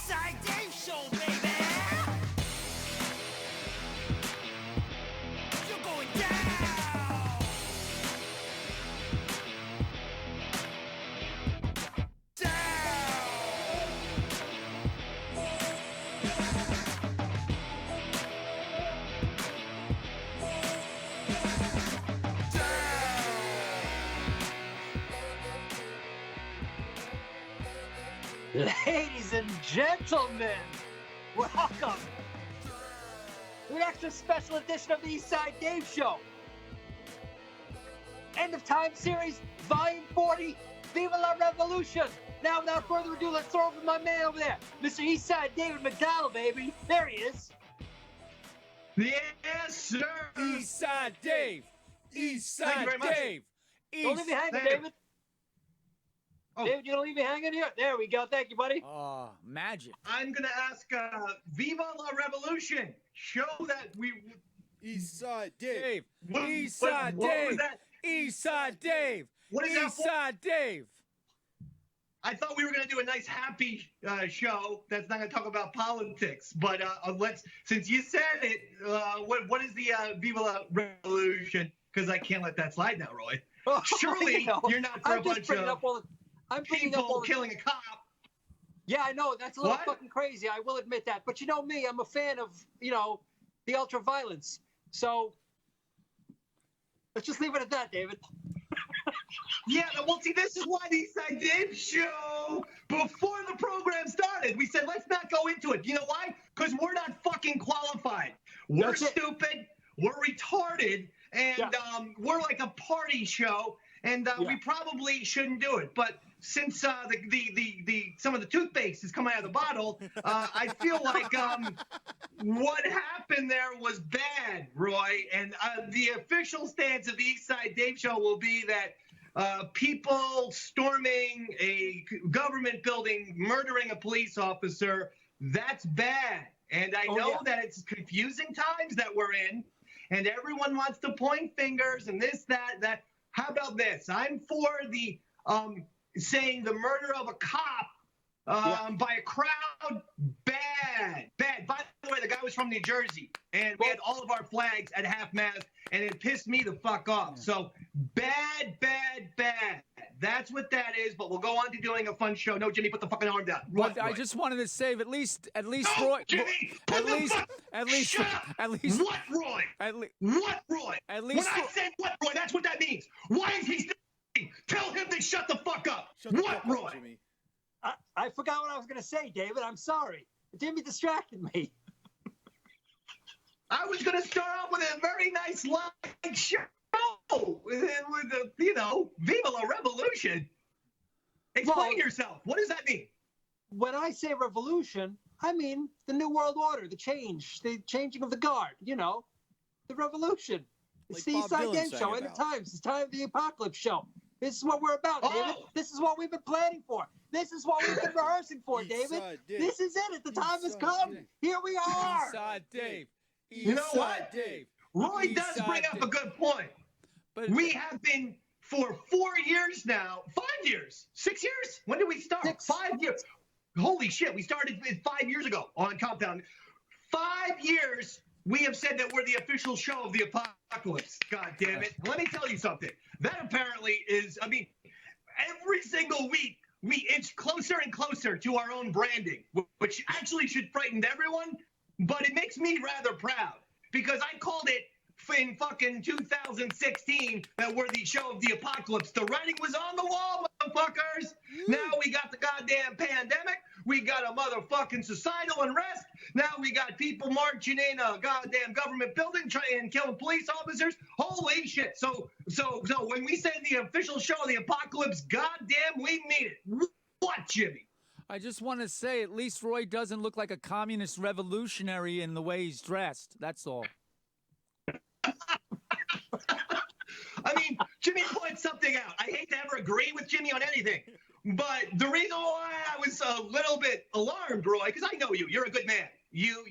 Eastside Dave Show, baby! You're going down! Ladies and gentlemen, welcome to an extra special edition of the Eastside Dave Show. End of Time Series, Volume 40, Viva la Revolution. Now, without further ado, let's throw over my man over there, Mr. Eastside David McDonald, baby. There he is. Yes, sir. Eastside Dave! Thank you very Eastside much. Dave! Don't leave me hanging, David. David. Oh. David, you don't leave me hanging here? There we go. Thank you, buddy. Oh, magic. I'm going to ask Viva la Revolution. Show that we... Eastside Dave! What- Eastside what was Dave! that? Eastside Dave! What is that for? Eastside Dave! I thought we were going to do a nice happy show that's not going to talk about politics. But let's, since you said it, what is the Viva la Revolution? Because I can't let that slide now, Roy. Surely You know, you're not for I'm a just bunch bringing of up all the, I'm bringing up people all the, killing a cop. Yeah, I know. That's a little What? fucking crazy. I will admit that. But you know me, I'm a fan of, the ultra violence. So let's just leave it at that, David. Yeah, well, see, this is why the Eastside Dave Show, before the program started, we said, let's not go into it. You know why? Because we're not fucking qualified. We're That's it. stupid. We're retarded. And Yeah. we're like a party show. And we probably shouldn't do it. But since some of the toothpaste is coming out of the bottle, I feel like what happened there was bad, Roy. And the official stance of the Eastside Dave Show will be that people storming a government building, murdering a police officer, that's bad. And I know that it's confusing times that we're in, and everyone wants to point fingers and this, that. How about this? I'm for the saying the murder of a cop by a crowd, bad. By the way, the guy was from New Jersey, and we had all of our flags at half-mast, and it pissed me the fuck off. So bad. That's what that is, but we'll go on to doing a fun show. No, Jimmy, put the fucking arm down. But I just wanted to save at least No, Roy. Jimmy, shut up. At least. What, Roy? At least. What, Roy? At least. When I said what, Roy, that's what that means. Why is he still speaking? Tell him to shut the fuck up. What, Roy? Jimmy. I forgot what I was going to say, David. I'm sorry. Jimmy distracted me. I was going to start off with a very nice light show with the, Viva la Revolution. Explain yourself. What does that mean? When I say revolution, I mean the New World Order, the changing of the guard, the revolution. It's Like the Bob Eastside Dylan Dave sang Show, End of about. Times. It's time of the apocalypse show. This is what we're about, David. Oh. This is what we've been planning for. This is what we've been rehearsing for, David. Eastside Dave. This is it. The time has Eastside come. Dave. Here we are. Eastside Dave. You know what? Eastside Dave. Roy does Eastside bring up a Dave. good point. But We have been for 4 years now, 5 years, 6 years? When did we start? 6. 5 years. Holy shit, we started 5 years ago on Compound. 5 years, we have said that we're the official show of the apocalypse. God damn it. Let me tell you something. That apparently is, every single week, we inch closer and closer to our own branding, which actually should frighten everyone, but it makes me rather proud because I called it in fucking 2016 that we're the show of the apocalypse. The writing was on the wall, motherfuckers. Now we got the goddamn pandemic. We got a motherfucking societal unrest. Now we got people marching in a goddamn government building trying and killing police officers. Holy shit. So when we say the official show of the apocalypse, goddamn, we mean it. What, Jimmy? I just want to say, at least Roy doesn't look like a communist revolutionary in the way he's dressed. That's all. Jimmy pointed something out. I hate to ever agree with Jimmy on anything, but the reason why I was a little bit alarmed, Roy, because I know you. You're a good man. You're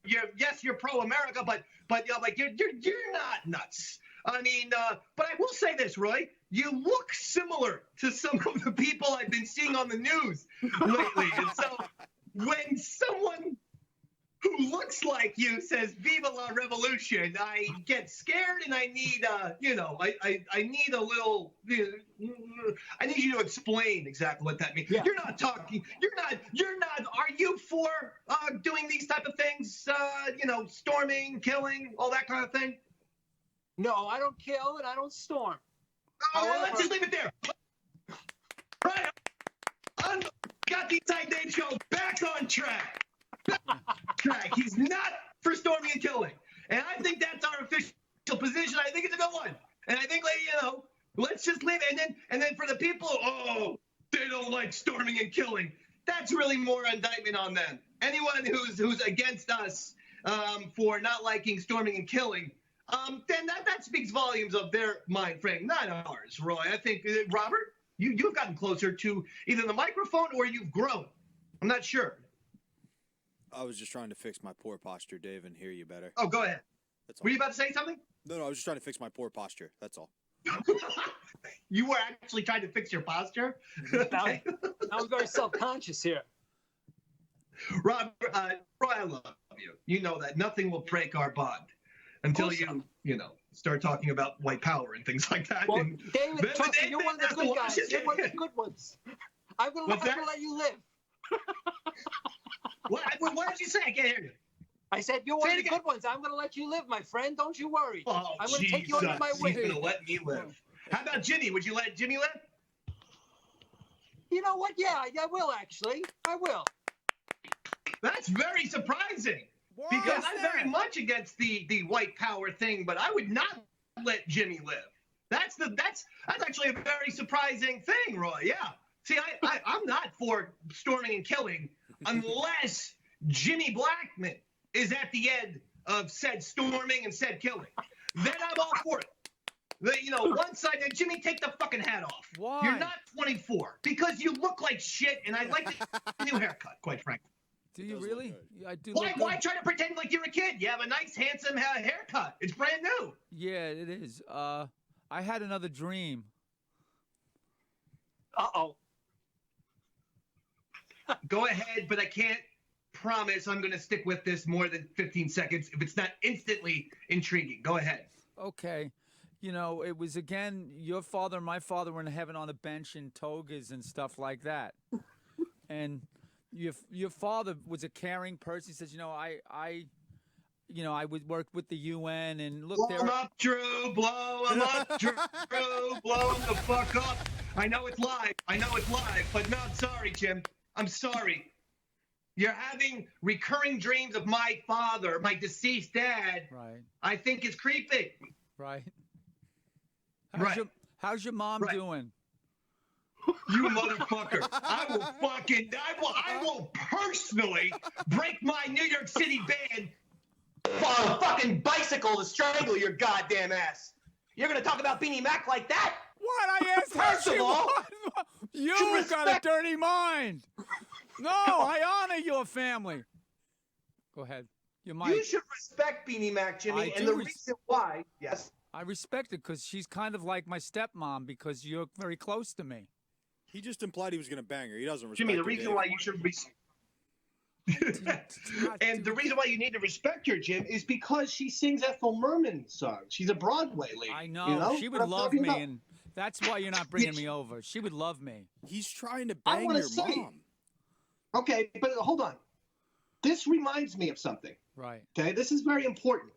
yes, you're pro-America, but you're not nuts. But I will say this, Roy. You look similar to some of the people I've been seeing on the news lately, and so when someone who looks like you says "Viva la Revolution," I get scared and I need, I need a little. I need you to explain exactly what that means. Yeah. You're not talking. You're not. Are you for doing these type of things? Storming, killing, all that kind of thing. No, I don't kill and I don't storm. Oh, let's just leave it there. Right. Got the Inside Dave show back on track. He's not for storming and killing, and I think that's our official position. I think it's a good one, and I think, let's just leave it. And then for the people, they don't like storming and killing. That's really more indictment on them. Anyone who's against us for not liking storming and killing, then that speaks volumes of their mind frame, not ours. Roy, I think Robert, you've gotten closer to either the microphone or you've grown. I'm not sure. I was just trying to fix my poor posture, Dave, and hear you better. Oh, go ahead. That's all. Were you about to say something? No, I was just trying to fix my poor posture. That's all. You were actually trying to fix your posture? Okay. I was very self-conscious here. Robert, Roy, I love you. You know that. Nothing will break our bond until you start talking about white power and things like that. Well, and David, trust me, you're one of the good guys. You're one of the good ones. I'm going to let you live. What did you say? I can't hear you. I said, you're one of the good ones. I'm going to let you live, my friend. Don't you worry. Oh, I'm going to take you under my wing. He's going to let me live. How about Jimmy? Would you let Jimmy live? You know what? Yeah, I will, actually. I will. That's very surprising. Why Because is I'm that? very much against the white power thing, but I would not let Jimmy live. That's actually a very surprising thing, Roy. Yeah. See, I'm not for storming and killing unless Jimmy Blackman is at the end of said storming and said killing. Then I'm all for it. One side, Jimmy, take the fucking hat off. Why? You're not 24 because you look like shit, and I like the new haircut, quite frankly. Do you Does really? look good. I do. Why look why good. try to pretend like you're a kid? You have a nice, handsome haircut. It's brand new. Yeah, it is. I had another dream. Uh-oh. Go ahead, but I can't promise I'm going to stick with this more than 15 seconds if it's not instantly intriguing. Go ahead. Okay. It was again, your father and my father were in heaven on a bench in togas and stuff like that. And your father was a caring person. He says, I would work with the UN and look Blow there. him up, Drew. Blow him up, Drew. Blow him the fuck up. I know it's live, but no, I'm sorry, Jim. I'm sorry. You're having recurring dreams of my father, my deceased dad. Right. I think is creepy. Right. How's your mom doing? You motherfucker. I will personally break my New York City band on a fucking bicycle to strangle your goddamn ass. You're going to talk about Beanie Mac like that? What? I asked how First she of all, was. You got a respect- dirty mind. No, I honor your family. Go ahead. You should respect Beanie Mac, Jimmy, and the reason why, yes. I respect it because she's kind of like my stepmom because you're very close to me. He just implied he was going to bang her. He doesn't respect Jimmy, the her, reason Dave. why you should and the reason why you need to respect her, Jim, is because she sings Ethel Merman songs. She's a Broadway lady. I know. You know? She would What I'm love talking me, about. and that's why you're not bringing me over. She would love me. He's trying to I bang wanna your say- mom. Okay, but hold on. This reminds me of something. Right. Okay, this is very important.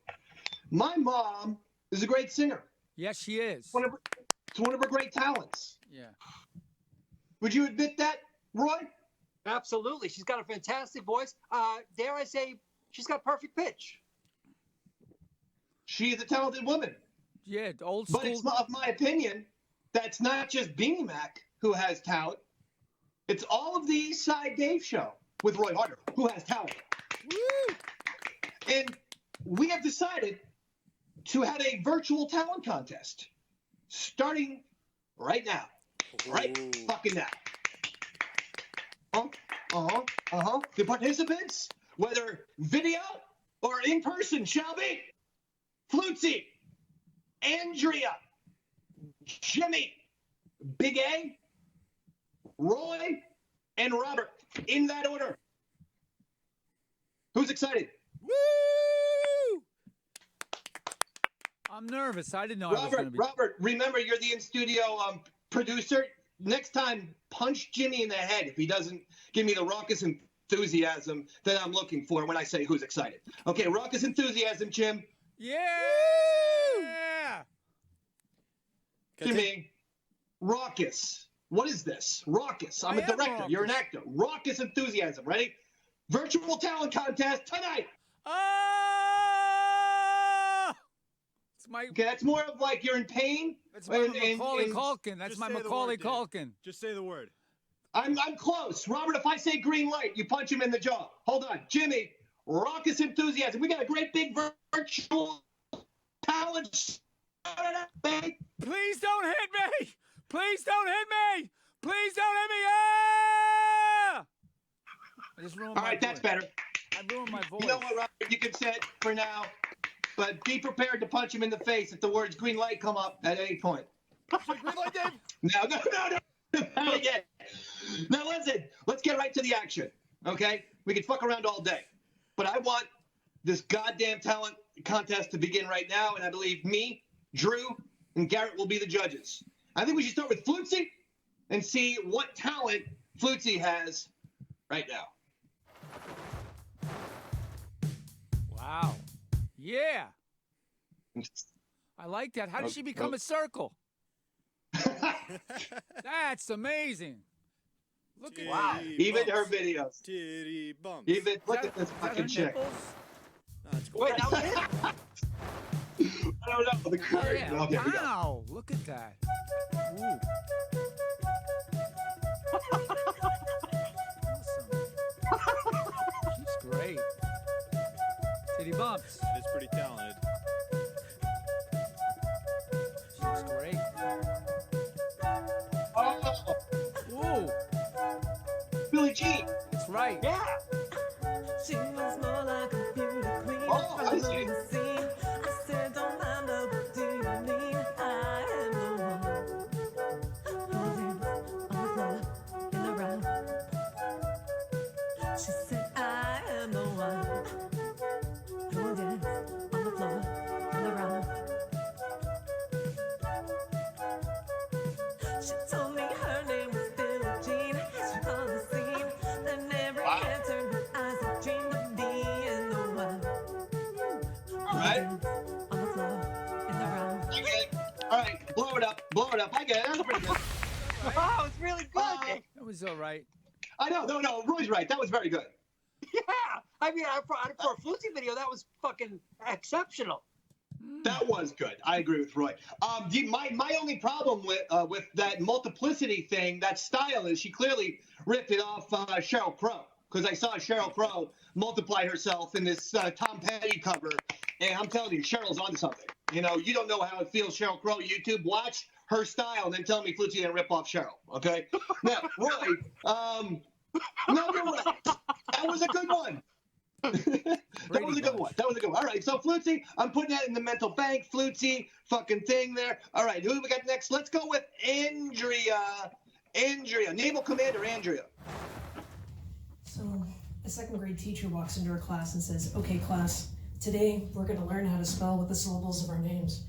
My mom is a great singer. Yes, she is. It's one of her great talents. Yeah. Would you admit that, Roy? Absolutely. She's got a fantastic voice. Dare I say, she's got perfect pitch. She is a talented woman. Yeah, old But school. it's of my opinion, that's not just Beanie Mac who has talent. It's all of the East Side Dave show with Roy Harter who has talent. Woo! And we have decided to have a virtual talent contest starting right now. Right Ooh. fucking now. The participants, whether video or in person, shall be Flutzy, Andrea, Jimmy, Big A, Roy, and Robert, in that order. Who's excited? Woo! I'm nervous. I didn't know I was going to Robert, be. Robert, remember you're the in-studio producer. Next time, punch Jimmy in the head if he doesn't give me the raucous enthusiasm that I'm looking for when I say who's excited. Okay, raucous enthusiasm, Jim. Yeah. Jimmy, raucous. What is this? Raucous. I'm I a am director. raucous. You're an actor. Raucous enthusiasm. Ready? Virtual talent contest tonight. It's my. Okay, that's more of like you're in pain. That's my Macaulay Culkin. That's Just my say the Macaulay word, Dave. Culkin. Just say the word. I'm close. Robert, if I say green light, you punch him in the jaw. Hold on. Jimmy, raucous enthusiasm. We got a great big virtual talent. Please don't hit me! Please don't hit me! Please don't hit me! Ah! I just ruined All my right, voice. that's better. I ruined my voice. You know what, Robert? You can sit for now, but be prepared to punch him in the face if the words green light come up at any point. Say green light, Dave. No. Not yet. Now listen, let's get right to the action, okay? We can fuck around all day, but I want this goddamn talent contest to begin right now, and I believe me, Drew, and Garrett will be the judges. I think we should start with Flutzy and see what talent Flutzy has right now. Wow. Yeah. I like that. How did she become a circle? That's amazing. Look at Wow. Titty Even her bumps. videos. Titty bumps. Even look Is at this that her fucking chick. nipples? No, it's cool. Wait, that was it? I don't know. The Oh, card. yeah. Oh, there we go. Wow. Look at that. Ooh. Awesome. She's great. Titty bumps. It's pretty talented. She's great. Oh, Ooh. Billie Jean. That's right. Yeah. She was more like a beauty queen. Oh, I see. From the scene. I said, don't mind her, what do you mean? I am the one who lives on the floor in the round. She said, I am the one who lives on the floor in the round. She told me her name was Billie Jean. She on the scene. Then every head turned her eyes. I dreamed of being the one. All right. On the floor in the round. Okay. All right. Blow it up. Blow it up. I get it. That's pretty good. Wow, it's really good. That was all right. I know. No. Roy's right. That was very good. Yeah. I mean, for a Flutzy video, that was fucking exceptional. That was good. I agree with Roy. My only problem with that multiplicity thing, that style, is she clearly ripped it off Sheryl Crow. Because I saw Sheryl Crow multiply herself in this Tom Petty cover, and I'm telling you, Cheryl's onto something. You know, you don't know how it feels, Sheryl Crow. YouTube, watch her style, and then tell me Flutzy didn't rip off Cheryl. Okay. Now, Roy, no, you're right. That was a good one. That was a good one. All right, so Flutzy, I'm putting that in the mental bank. Flutzy, fucking thing there. All right, who do we got next? Let's go with Andrea. Naval Commander Andrea. So a second grade teacher walks into her class and says, okay, class, today we're going to learn how to spell with the syllables of our names.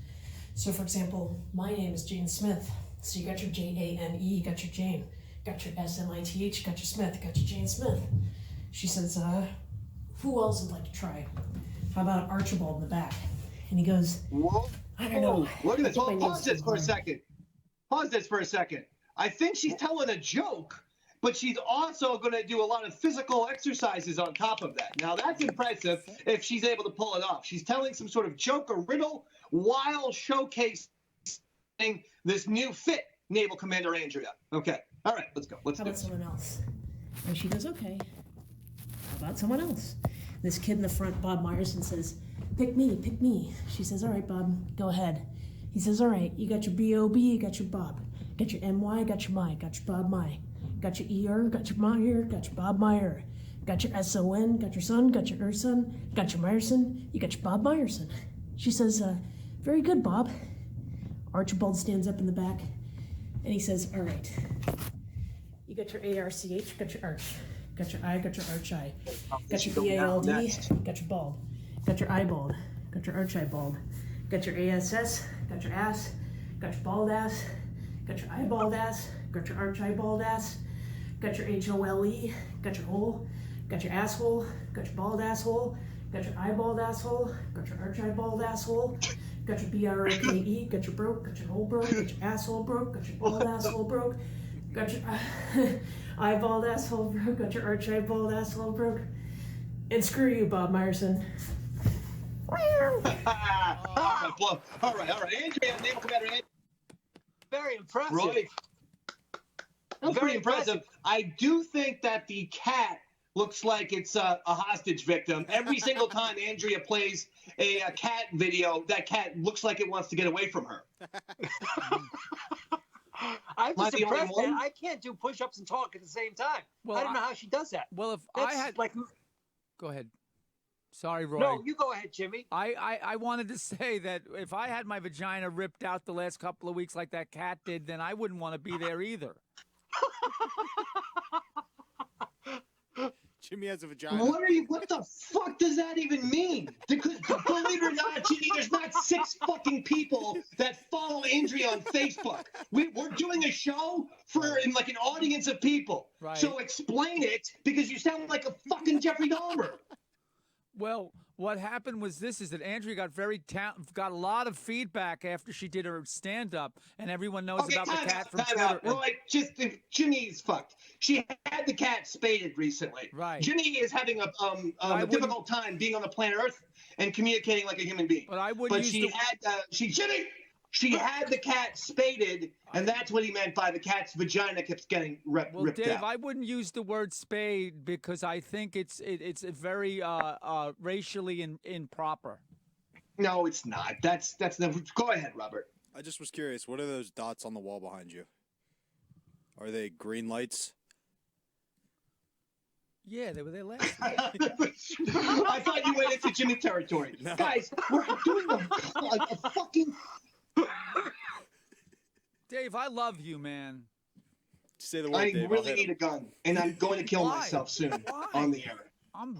So for example, my name is Jane Smith. So you got your Jane, you got your Jane. Got your Smith, got your Smith, got your Jane Smith. She says, who else would like to try? How about Archibald in the back? And he goes, Whoa. I don't know. Look at this. I think my Pause name's this for a Warren." second. Pause this for a second. I think she's telling a joke, but she's also going to do a lot of physical exercises on top of that. Now, that's impressive if she's able to pull it off. She's telling some sort of joke or riddle while showcasing this new fit, Naval Commander Andrea. Okay. All right, let's go. Let's How do about it. someone else? And she goes, okay. How about someone else? This kid in the front, Bob Myerson, says, pick me, pick me. She says, all right, Bob, go ahead. He says, all right, you got your B-O-B, you got your Bob. Got your M-Y, got your My, got your Bob My. Got your E-R, got your Meyer, got your Bob Meyer. Got your S-O-N, got your son, got your Erson, got your Myerson, you got your Bob Myerson. She says, very good, Bob. Archibald stands up in the back, and he says, all right. You got your A-R-C-H, got your arch. Got your eye, got your arch eye. Got your BALD, got your bald. Got your eye bald. Got your arch eye bald. Got your ASS, got your ass. Got your bald ass. Got your eye bald ass. Got your arch eye bald ass. Got your HOLE. Got your hole. Got your asshole. Got your bald asshole. Got your eye bald asshole. Got your arch eye bald asshole. Got your BRAKE. Got your broke. Got your hole broke. Got your asshole broke. Got your bald asshole broke. Got your eyeballed asshole broke. Got your arch eyeballed asshole broke. And screw you, Bob Meyerson. All right. Andrea, Naval Commander Andrea. Very impressive. Roy. That's very impressive. I do think that the cat looks like it's a hostage victim. Every single time Andrea plays a cat video, that cat looks like it wants to get away from her. I'm Am I just the only impressed, man. one? I can't do push-ups and talk at the same time. Well, I don't know how she does that. Well, if That's I had, like, go ahead. Sorry, Roy. no, you go ahead, Jimmy. I wanted to say that if I had my vagina ripped out the last couple of weeks like that cat did, then I wouldn't want to be there either. Jimmy has a vagina. What the fuck does that even mean? Because believe it or not, Jimmy, there's not 6 fucking people that follow Andrea on Facebook. We're doing a show for like an audience of people. Right. So explain it, because you sound like a fucking Jeffrey Dahmer. Well, what happened was this: is that Andrea got a lot of feedback after she did her stand-up, and everyone knows about the cat from Twitter. Roy, Jimmy's fucked. She had the cat spaded recently. Right. Jimmy is having a difficult time being on the planet Earth and communicating like a human being. But I wouldn't But use she had she had the cat spaded, and that's what he meant by the cat's vagina keeps getting ripped Dave, out. I wouldn't use the word spade because I think it's very racially improper. No, it's not. That's never. Go ahead, Robert. I just was curious. What are those dots on the wall behind you? Are they green lights? Yeah, they were there last I thought you went into Jimmy territory. No. Guys, we're doing a fucking. Dave, I love you, man. Say the word, I Dave. really need a gun, and I'm going to kill Why? myself soon Why? on the air.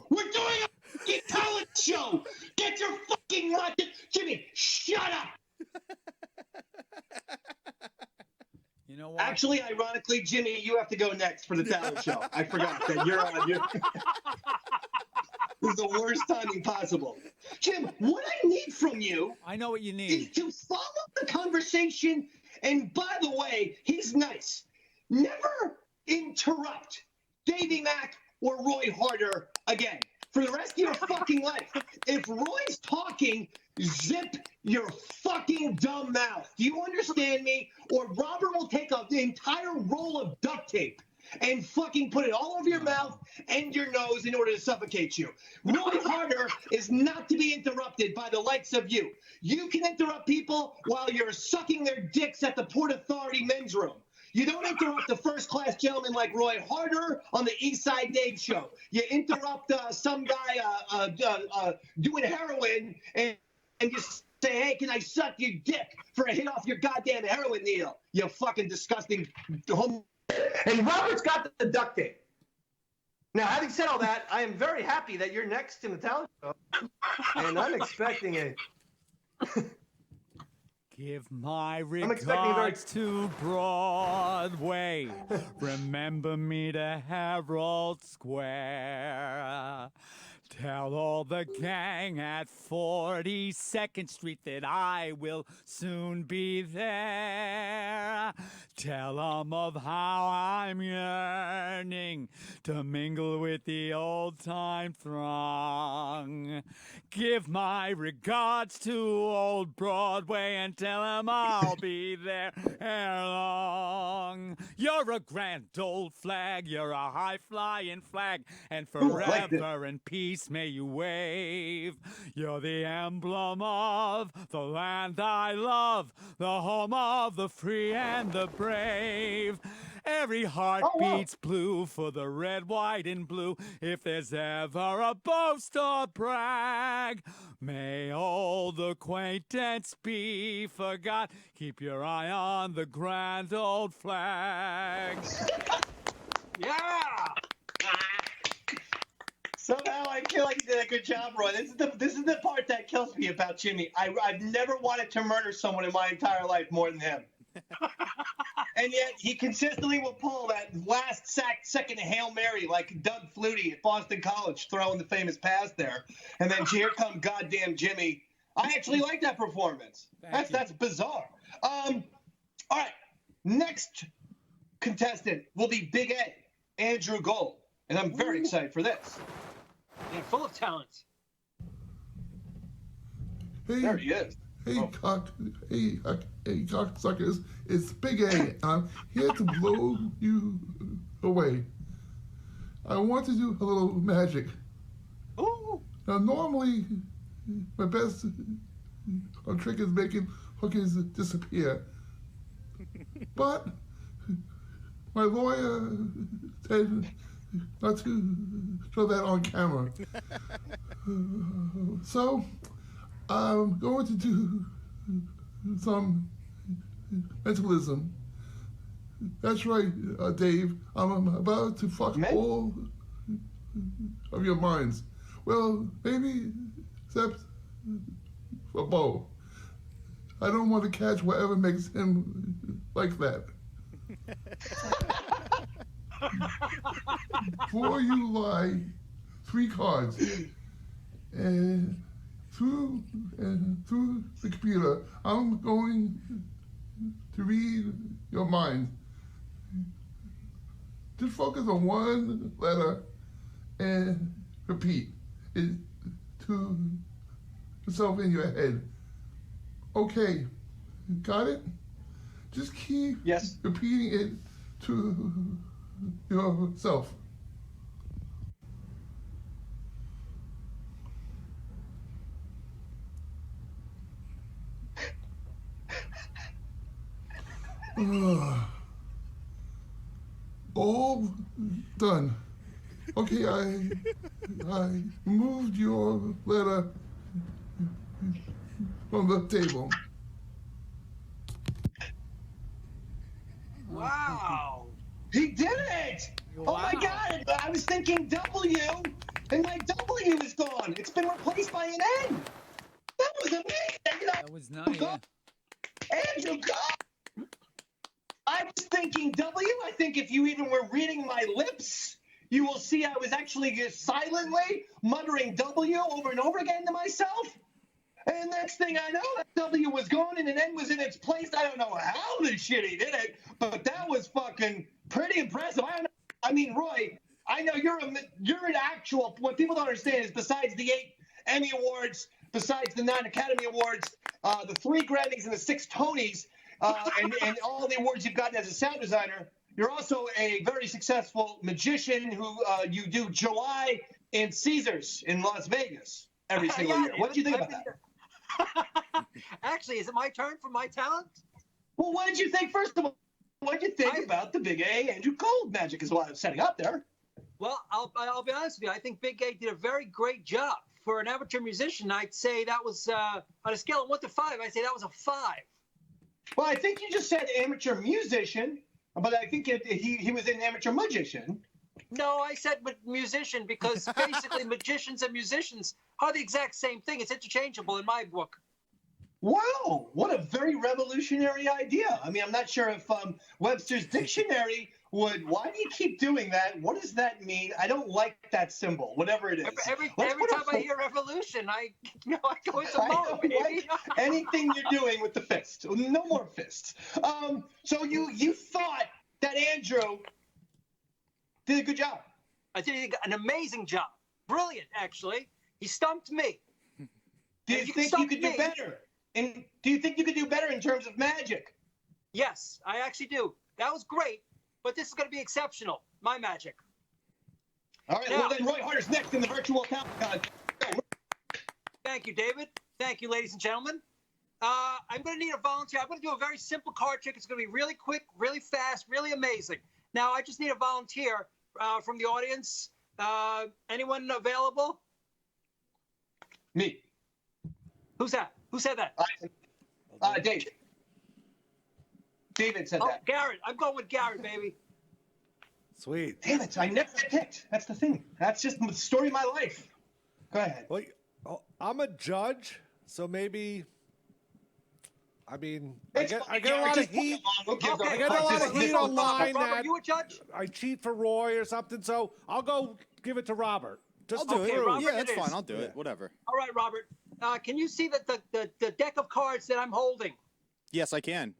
We're doing a fucking talent show. Get your fucking logic, Jimmy. Shut up. You know what? Actually, ironically, Jimmy, you have to go next for the talent show. I forgot that you're on. This is the worst timing possible. Jim, what I need from you I know what you is need. to follow the conversation. And by the way, he's nice. Never interrupt Davey Mack or Roy Harter again for the rest of your fucking life. If Roy's talking, zip your fucking dumb mouth. Do you understand me? Or Robert will take the entire roll of duct tape and fucking put it all over your mouth and your nose in order to suffocate you. Roy Harter is not to be interrupted by the likes of you. You can interrupt people while you're sucking their dicks at the Port Authority men's room. You don't interrupt a first-class gentleman like Roy Harter on the East Side Dave show. You interrupt some guy doing heroin and you say, hey, can I suck your dick for a hit off your goddamn heroin needle? You fucking disgusting homo. And Robert's got the duct tape. Now, having said all that, I am very happy that you're next in the talent show. And I'm expecting a... Give my expecting a very- regards to Broadway. Remember me to Herald Square. Tell all the gang at 42nd Street that I will soon be there. Tell 'em of how I'm yearning to mingle with the old-time throng. Give my regards to old Broadway and tell 'em I'll be there ere long. You're a grand old flag, you're a high-flying flag, and forever in peace may you wave. You're the emblem of the land I love, the home of the free and the brave. Every heart beats blue for the red, white, and blue. If there's ever a boast or brag, may old acquaintance be forgot. Keep your eye on the grand old flag. Yeah! Somehow I feel like you did a good job, Roy. This is the part that kills me about Jimmy. I've never wanted to murder someone in my entire life more than him. And yet he consistently will pull that last second Hail Mary like Doug Flutie at Boston College throwing the famous pass there. And then here come goddamn Jimmy. I actually like that performance. That's bizarre. All right. Next contestant will be Big A, Andrew Gold. And I'm very excited for this. And full of talent. Hey, There he is. Hey, cocksuckers, it's Big A. I'm here to blow you away. I want to do a little magic. Ooh. Now, normally, my best trick is making hookers disappear. But my lawyer said not to show that on camera. So, I'm going to do some mentalism. That's right, Dave. I'm about to fuck all of your minds. Well, maybe except for Bo. I don't want to catch whatever makes him like that. Before you lie, 3 cards. And through the computer, I'm going to read your mind. Just focus on one letter and repeat it to yourself in your head. Okay, got it? Just keep repeating it to yourself. All done. Okay, I moved your letter from the table. Wow. He did it! Oh my God! I was thinking W, and my W is gone. It's been replaced by an N. That was amazing. That was nice. Yeah. Andrew, God! I was thinking W. I think if you even were reading my lips, you will see I was actually just silently muttering W over and over again to myself. And next thing I know, that W was gone and an N was in its place. I don't know how the shit he did it, but that was fucking pretty impressive. I mean, Roy, I know you're an actual. What people don't understand is besides the 8 Emmy Awards, besides the 9 Academy Awards, the 3 Grammys and the 6 Tonys, and all the awards you've gotten as a sound designer, you're also a very successful magician who you do July in Caesars in Las Vegas every single year. What do you think about that? Actually, is it my turn for my talent? Well, what did you think, first of all? What did you think about the Big A Andrew Gold magic is what I was setting up there? Well, I'll be honest with you. I think Big A did a very great job. For an amateur musician, I'd say that was, on a scale of 1 to 5, I'd say that was a 5. Well, I think you just said amateur musician, but I think he was an amateur magician. No, I said musician because basically magicians and musicians are the exact same thing. It's interchangeable in my book. Wow, what a very revolutionary idea. I mean, I'm not sure if Webster's Dictionary would. Why do you keep doing that? What does that mean? I don't like that symbol, whatever it is. Every time I hear revolution, I go into mode, baby. Like anything you're doing with the fist. No more fists. So you thought that Andrew did a good job. I did an amazing job. Brilliant, actually. He stumped me. Do you think you could do better? And do you think you could do better in terms of magic? Yes, I actually do. That was great, but this is going to be exceptional. My magic. All right, well then Roy Harter's next in the virtual talent. Thank you, David. Thank you, ladies and gentlemen. I'm going to need a volunteer. I'm going to do a very simple card trick. It's going to be really quick, really fast, really amazing. Now, I just need a volunteer from the audience. Anyone available? Me. Who's that? Who said that? David. David said that. Garrett. I'm going with Garrett, baby. Sweet. Damn it! I never get picked. That's the thing. That's just the story of my life. Go ahead. Well, I'm a judge, so maybe. I mean, I get a lot of heat. I get a lot of heat online Robert, that you a judge? I cheat for Roy or something. So I'll go give it to Robert. I'll do it. Robert, Yeah, that's it fine. is. I'll do it. Whatever. All right, Robert. Can you see the deck of cards that I'm holding? Yes, I can.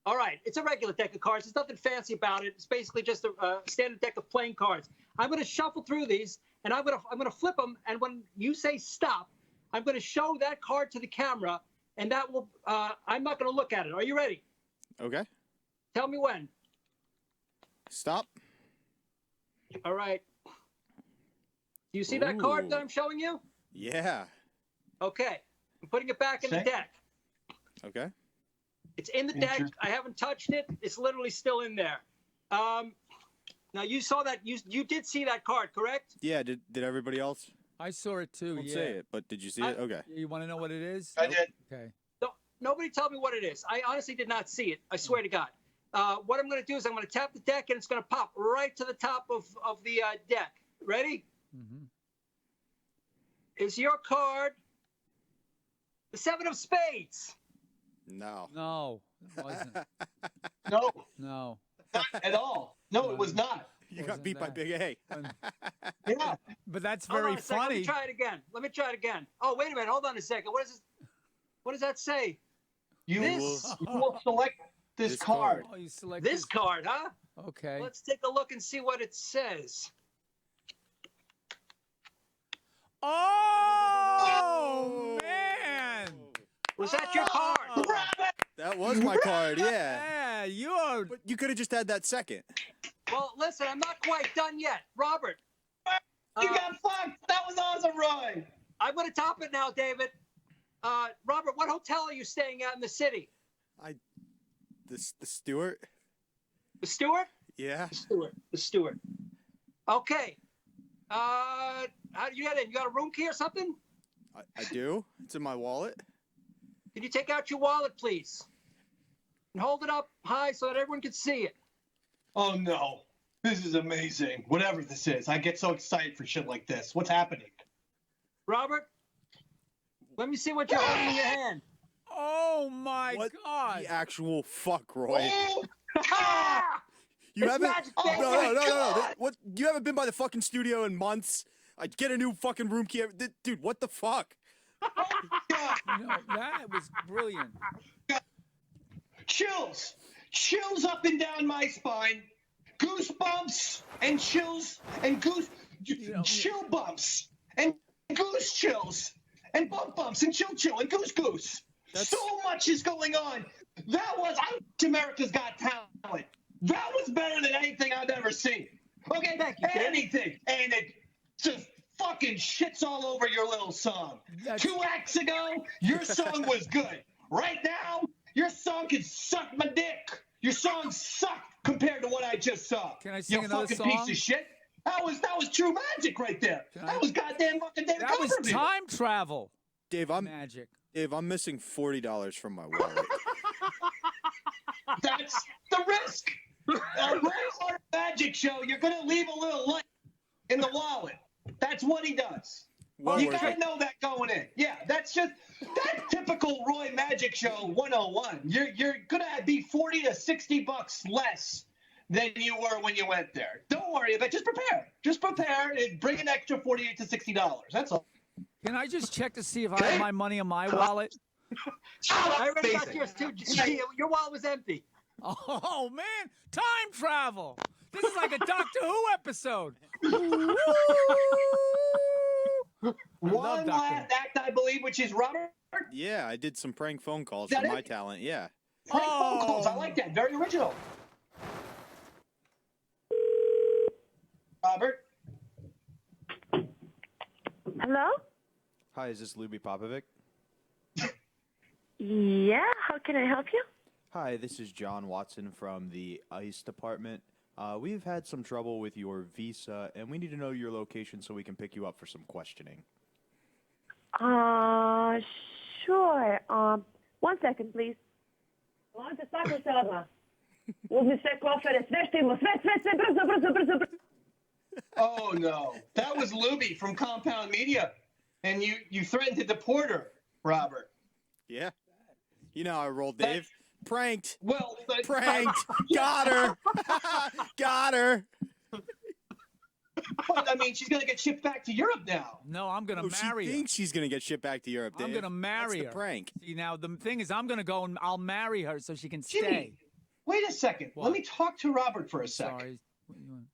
All right, it's a regular deck of cards. There's nothing fancy about it. It's basically just a standard deck of playing cards. I'm going to shuffle through these, and I'm going to flip them. And when you say stop, I'm going to show that card to the camera, and that will. I'm not going to look at it. Are you ready? Okay. Tell me when. Stop. All right. Do you see that card that I'm showing you? Yeah. Okay. I'm putting it back in the deck. Okay. It's in the deck. I haven't touched it. It's literally still in there. Now you saw that. You did see that card, correct? Yeah. Did everybody else? I saw it too. Don't say it, but did you see it? Okay. You want to know what it is? I did. Okay. No, nobody tell me what it is. I honestly did not see it. I swear to God. What I'm going to do is I'm going to tap the deck and it's going to pop right to the top of the deck. Ready? Mm-hmm. Is your card the 7 of spades? No. No, it wasn't. No, No. not at all. No, it was not. You got Wasn't beat by that. Big A. Yeah. But that's Hold very on a second. Let funny. me try it again. Oh, wait a minute. Hold on a second. What is this? What does that say? You This- will select this This card. Oh, you select This card, huh? Okay. Let's take a look and see what it says. Oh man! Was that your card? That was my card. Yeah. Yeah, you are. But you could have just had that second. Well, listen, I'm not quite done yet. Robert, You got fucked. That was awesome, Roy. I'm going to top it now, David. Robert, what hotel are you staying at in the city? The Stewart. The Stewart? Yeah. The Stewart. Okay. How do you get in? You got a room key or something? I do. It's in my wallet. Can you take out your wallet, please? And hold it up high so that everyone can see it. Oh no, this is amazing. Whatever this is, I get so excited for shit like this. What's happening? Robert, let me see what you're holding in your hand. Oh my What God! the actual fuck, Roy? Oh, You It's haven't. magic, No, baby. no. What? You haven't been by the fucking studio in months. I'd get a new fucking room key. Dude, what the fuck? No, that was brilliant. chills up and down my spine, goosebumps and chills and chill bumps and goose chills and bumps and chill and goose. So much is going on. America's Got Talent. That was better than anything I've ever seen. Okay, Thank you, Ken. anything, and it just fucking shits all over your little song. That's- 2 acts ago, your song was good. Right now, your song can suck my dick. Your song sucked compared to what I just saw. Can I sing you another fucking song? piece of shit. That was true magic right there. That was goddamn fucking David That was Copperfield. time travel. Dave, Magic. I'm missing $40 from my wallet. That's the risk. A Roy Harter magic show, you're going to leave a little light in the wallet. That's what he does. Well You worth got to it. know that going in. Yeah, that's typical Roy Magic Show 101. You're going to be 40 to 60 bucks less than you were when you went there. Don't worry about it. Just prepare. Just prepare and bring an extra $40 to $60. That's all. Can I just check to see if I have my money in my wallet? I already got yours too. Your wallet was empty. Oh man, time travel! This is like a Doctor Who episode. One Doctor last act, I believe, which is Robert. Yeah, I did some prank phone calls Is that for my it? talent. Yeah. Prank phone calls. I like that. Very original. Robert. Hello? Hi, is this Luby Popovic? Yeah, how can I help you? Hi, this is John Watson from the ICE department. We've had some trouble with your visa, and we need to know your location so we can pick you up for some questioning. Sure. 1 second, please. Uzmi sve kofere, sve što ima, sve, brzo. Oh no, that was Luby from Compound Media, and you threatened to deport her, Robert. Yeah. You know how I rolled, Dave. Pranked. Well, Pranked. Got her. Got her. But, I mean, she's going to get shipped back to Europe now. No, I'm going to marry She her. thinks she's going to get shipped back to Europe, Dave. I'm going to marry That's her. the prank. See, now, the thing is, I'm going to go and I'll marry her so she can stay. Jimmy, wait a second. What? Let me talk to Robert for a second. Sorry. What do you want?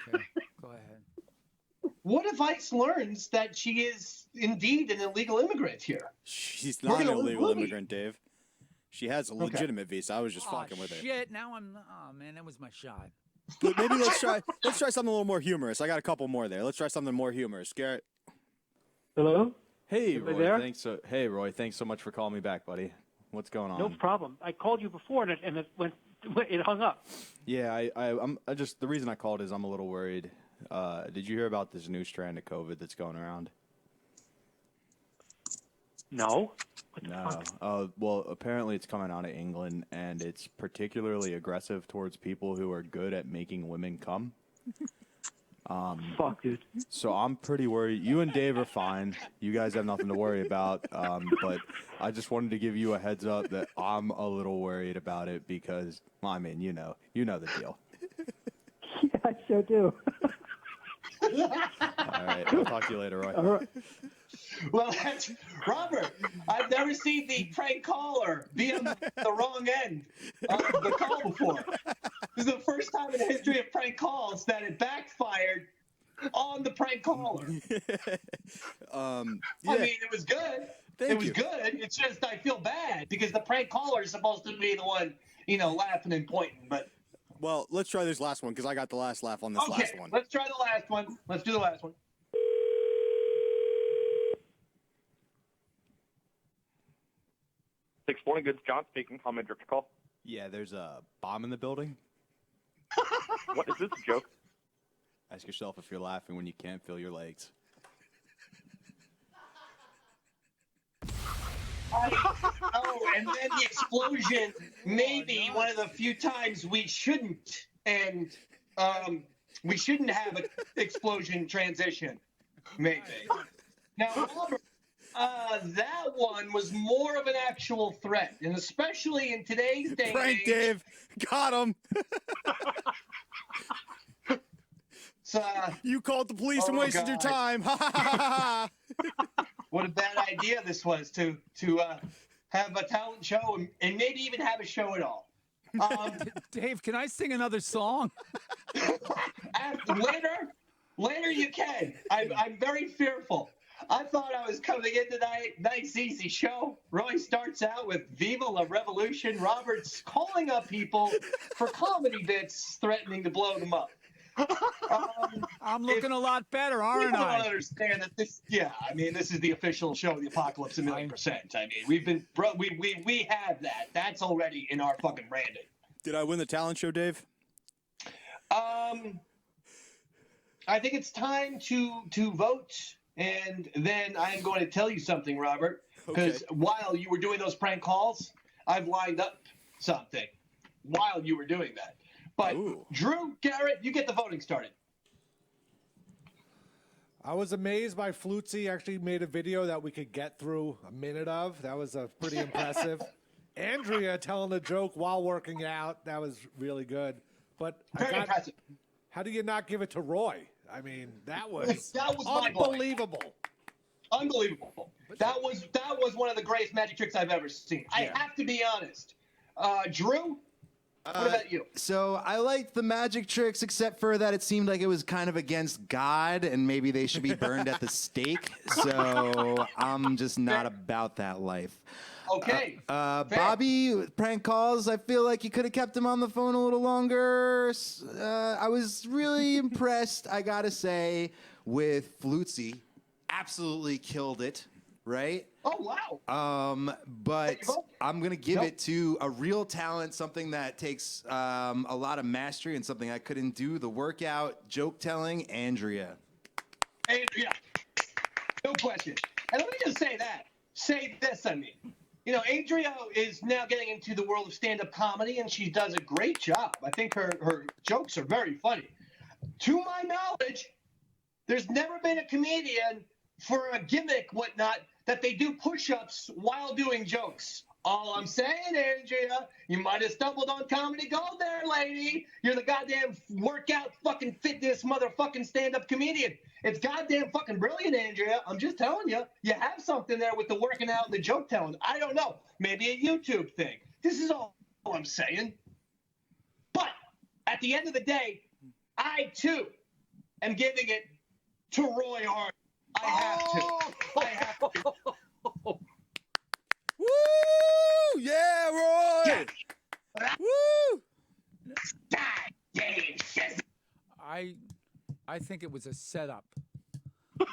Okay, go ahead. What if ICE learns that she is indeed an illegal immigrant here? She's We're not an gonna illegal lose Luby. immigrant, Dave. She has a legitimate visa. I was just fucking with her. Shit, now I'm. Oh, man, that was my shot. But maybe let's try something a little more humorous. I got a couple more there. Let's try something more humorous. Garrett. Hello? Hey, Anybody Roy. there? Hey, Roy. Thanks so much for calling me back, buddy. What's going on? No problem. I called you before and it hung up. Yeah, I just the reason I called is I'm a little worried. Did you hear about this new strand of COVID that's going around? No. No. Well, apparently it's coming out of England, and it's particularly aggressive towards people who are good at making women come. Fuck, dude. So I'm pretty worried. You and Dave are fine. You guys have nothing to worry about. But I just wanted to give you a heads up that I'm a little worried about it because, well, I mean, you know the deal. Yeah, I sure do. All right. I'll talk to you later, Roy. All right. Well, that's Robert. I've never seen the prank caller be on the wrong end of the call before. This is the first time in the history of prank calls that it backfired on the prank caller. Yeah. I mean, it was good. Thank it was you. good. It's just I feel bad because the prank caller is supposed to be the one, laughing and pointing. But Well, let's try this last one because I got the last laugh on this okay, last one. let's try the last one. Let's do the last one. Morning Goods, John speaking. How may I direct your call? Yeah, there's a bomb in the building. What is this a joke? Ask yourself if you're laughing when you can't feel your legs. Oh, and then the explosion may be one of the few times we shouldn't, and we shouldn't have an explosion transition. Maybe. Now, Robert, that one was more of an actual threat, and especially in today's day and Prank, age. Dave. Got him. You called the police and wasted your time. What a bad idea this was to have a talent show and maybe even have a show at all. Dave, can I sing another song? Later you can. I'm very fearful. I thought I was coming into tonight's easy show. Roy starts out with Viva la Revolution. Robert's calling up people for comedy bits, threatening to blow them up. I'm looking a lot better, aren't People I? don't understand that this. Yeah, I mean, this is the official show of the apocalypse a million %. I mean, we have that. That's already in our fucking branding. Did I win the talent show, Dave? I think it's time to vote, and then I'm going to tell you something, Robert. Because while you were doing those prank calls, I've lined up something while you were doing that. But Drew, Garrett, you get the voting started. I was amazed by Flutzy actually made a video that we could get through a minute of. That was pretty impressive. Andrea telling a joke while working out. That was really good. But Very impressive. How do you not give it to Roy? I mean, that was unbelievable. Unbelievable. That was one of the greatest magic tricks I've ever seen. I have to be honest. Drew, what about you? So I liked the magic tricks, except for that it seemed like it was kind of against God, and maybe they should be burned at the stake. So I'm just not about that life. Okay. Bobby, prank calls. I feel like you could have kept him on the phone a little longer. I was really impressed, I gotta say, with Flutzy. Absolutely killed it, right? Oh, wow. But I'm going to give it to a real talent, something that takes a lot of mastery and something I couldn't do, the workout, joke telling, Andrea. Andrea, no question. And let me just say this, I mean. You know, Andrea is now getting into the world of stand-up comedy, and she does a great job. I think her jokes are very funny. To my knowledge, there's never been a comedian for a gimmick, whatnot, that they do push-ups while doing jokes. All I'm saying, Andrea, you might have stumbled on comedy gold there, lady. You're the goddamn workout fucking fitness motherfucking stand-up comedian. It's goddamn fucking brilliant, Andrea. I'm just telling you, you have something there with the working out and the joke telling. I don't know. Maybe a YouTube thing. This is all I'm saying. But at the end of the day, I, too, am giving it to Roy Harter. I have to. I have to. Woo! Yeah, Roy! Woo! I think it was a setup. Where's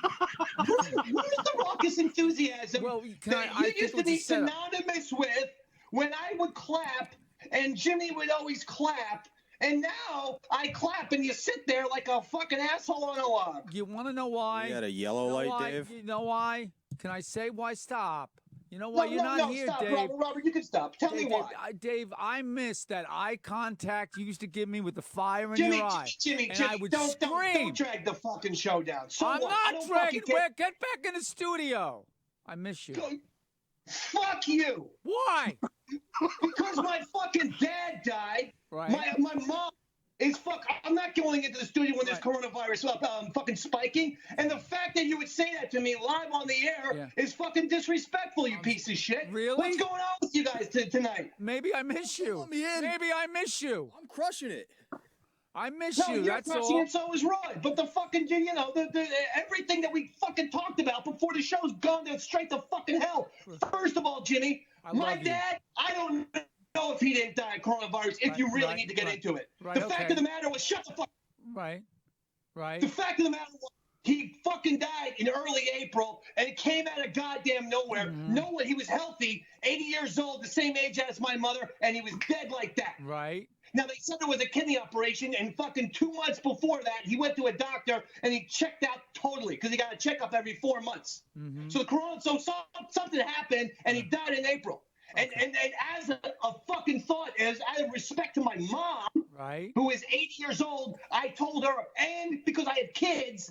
the raucous enthusiasm that you used to be synonymous with when I would clap and Jimmy would always clap, and now I clap and you sit there like a fucking asshole on a log? You want to know why? You got a yellow light, Dave? You know why? Can I say why? Stop. You know why you're not no, here, stop, Dave? Robert, you can stop. Tell me why. Dave, I miss that eye contact you used to give me with the fire in your eye. Jimmy, and I would don't scream. drag the fucking show down. So I'm what? not dragging. Get back in the studio. I miss you. Fuck you. Why? Because my fucking dad died. Right. My mom is I'm not going into the studio when there's coronavirus fucking spiking. And the fact that you would say that to me live on the air is fucking disrespectful, you piece of shit. Really? What's going on with you guys tonight? Maybe I miss you. Let me in. Maybe I miss you. I'm crushing it. I miss No, you. you're That's crushing all. it, so is Roy. But the fucking, you know, the everything that we fucking talked about before the show's gone straight to fucking hell. First of all, Jimmy, my dad, I don't know if he didn't die of coronavirus, if you really need to get into it. The fact of the matter was, shut the fuck. Right. The fact of the matter was, he fucking died in early April, and it came out of goddamn nowhere. No one, he was healthy, 80 years old, the same age as my mother, and he was dead like that. Right. Now, they said it was a kidney operation, and fucking 2 months before that, he went to a doctor, and he checked out totally, because he got a checkup every 4 months. So something happened, and he died in April. And as a fucking thought, as out of respect to my mom, who is 80 years old, I told her, and because I have kids,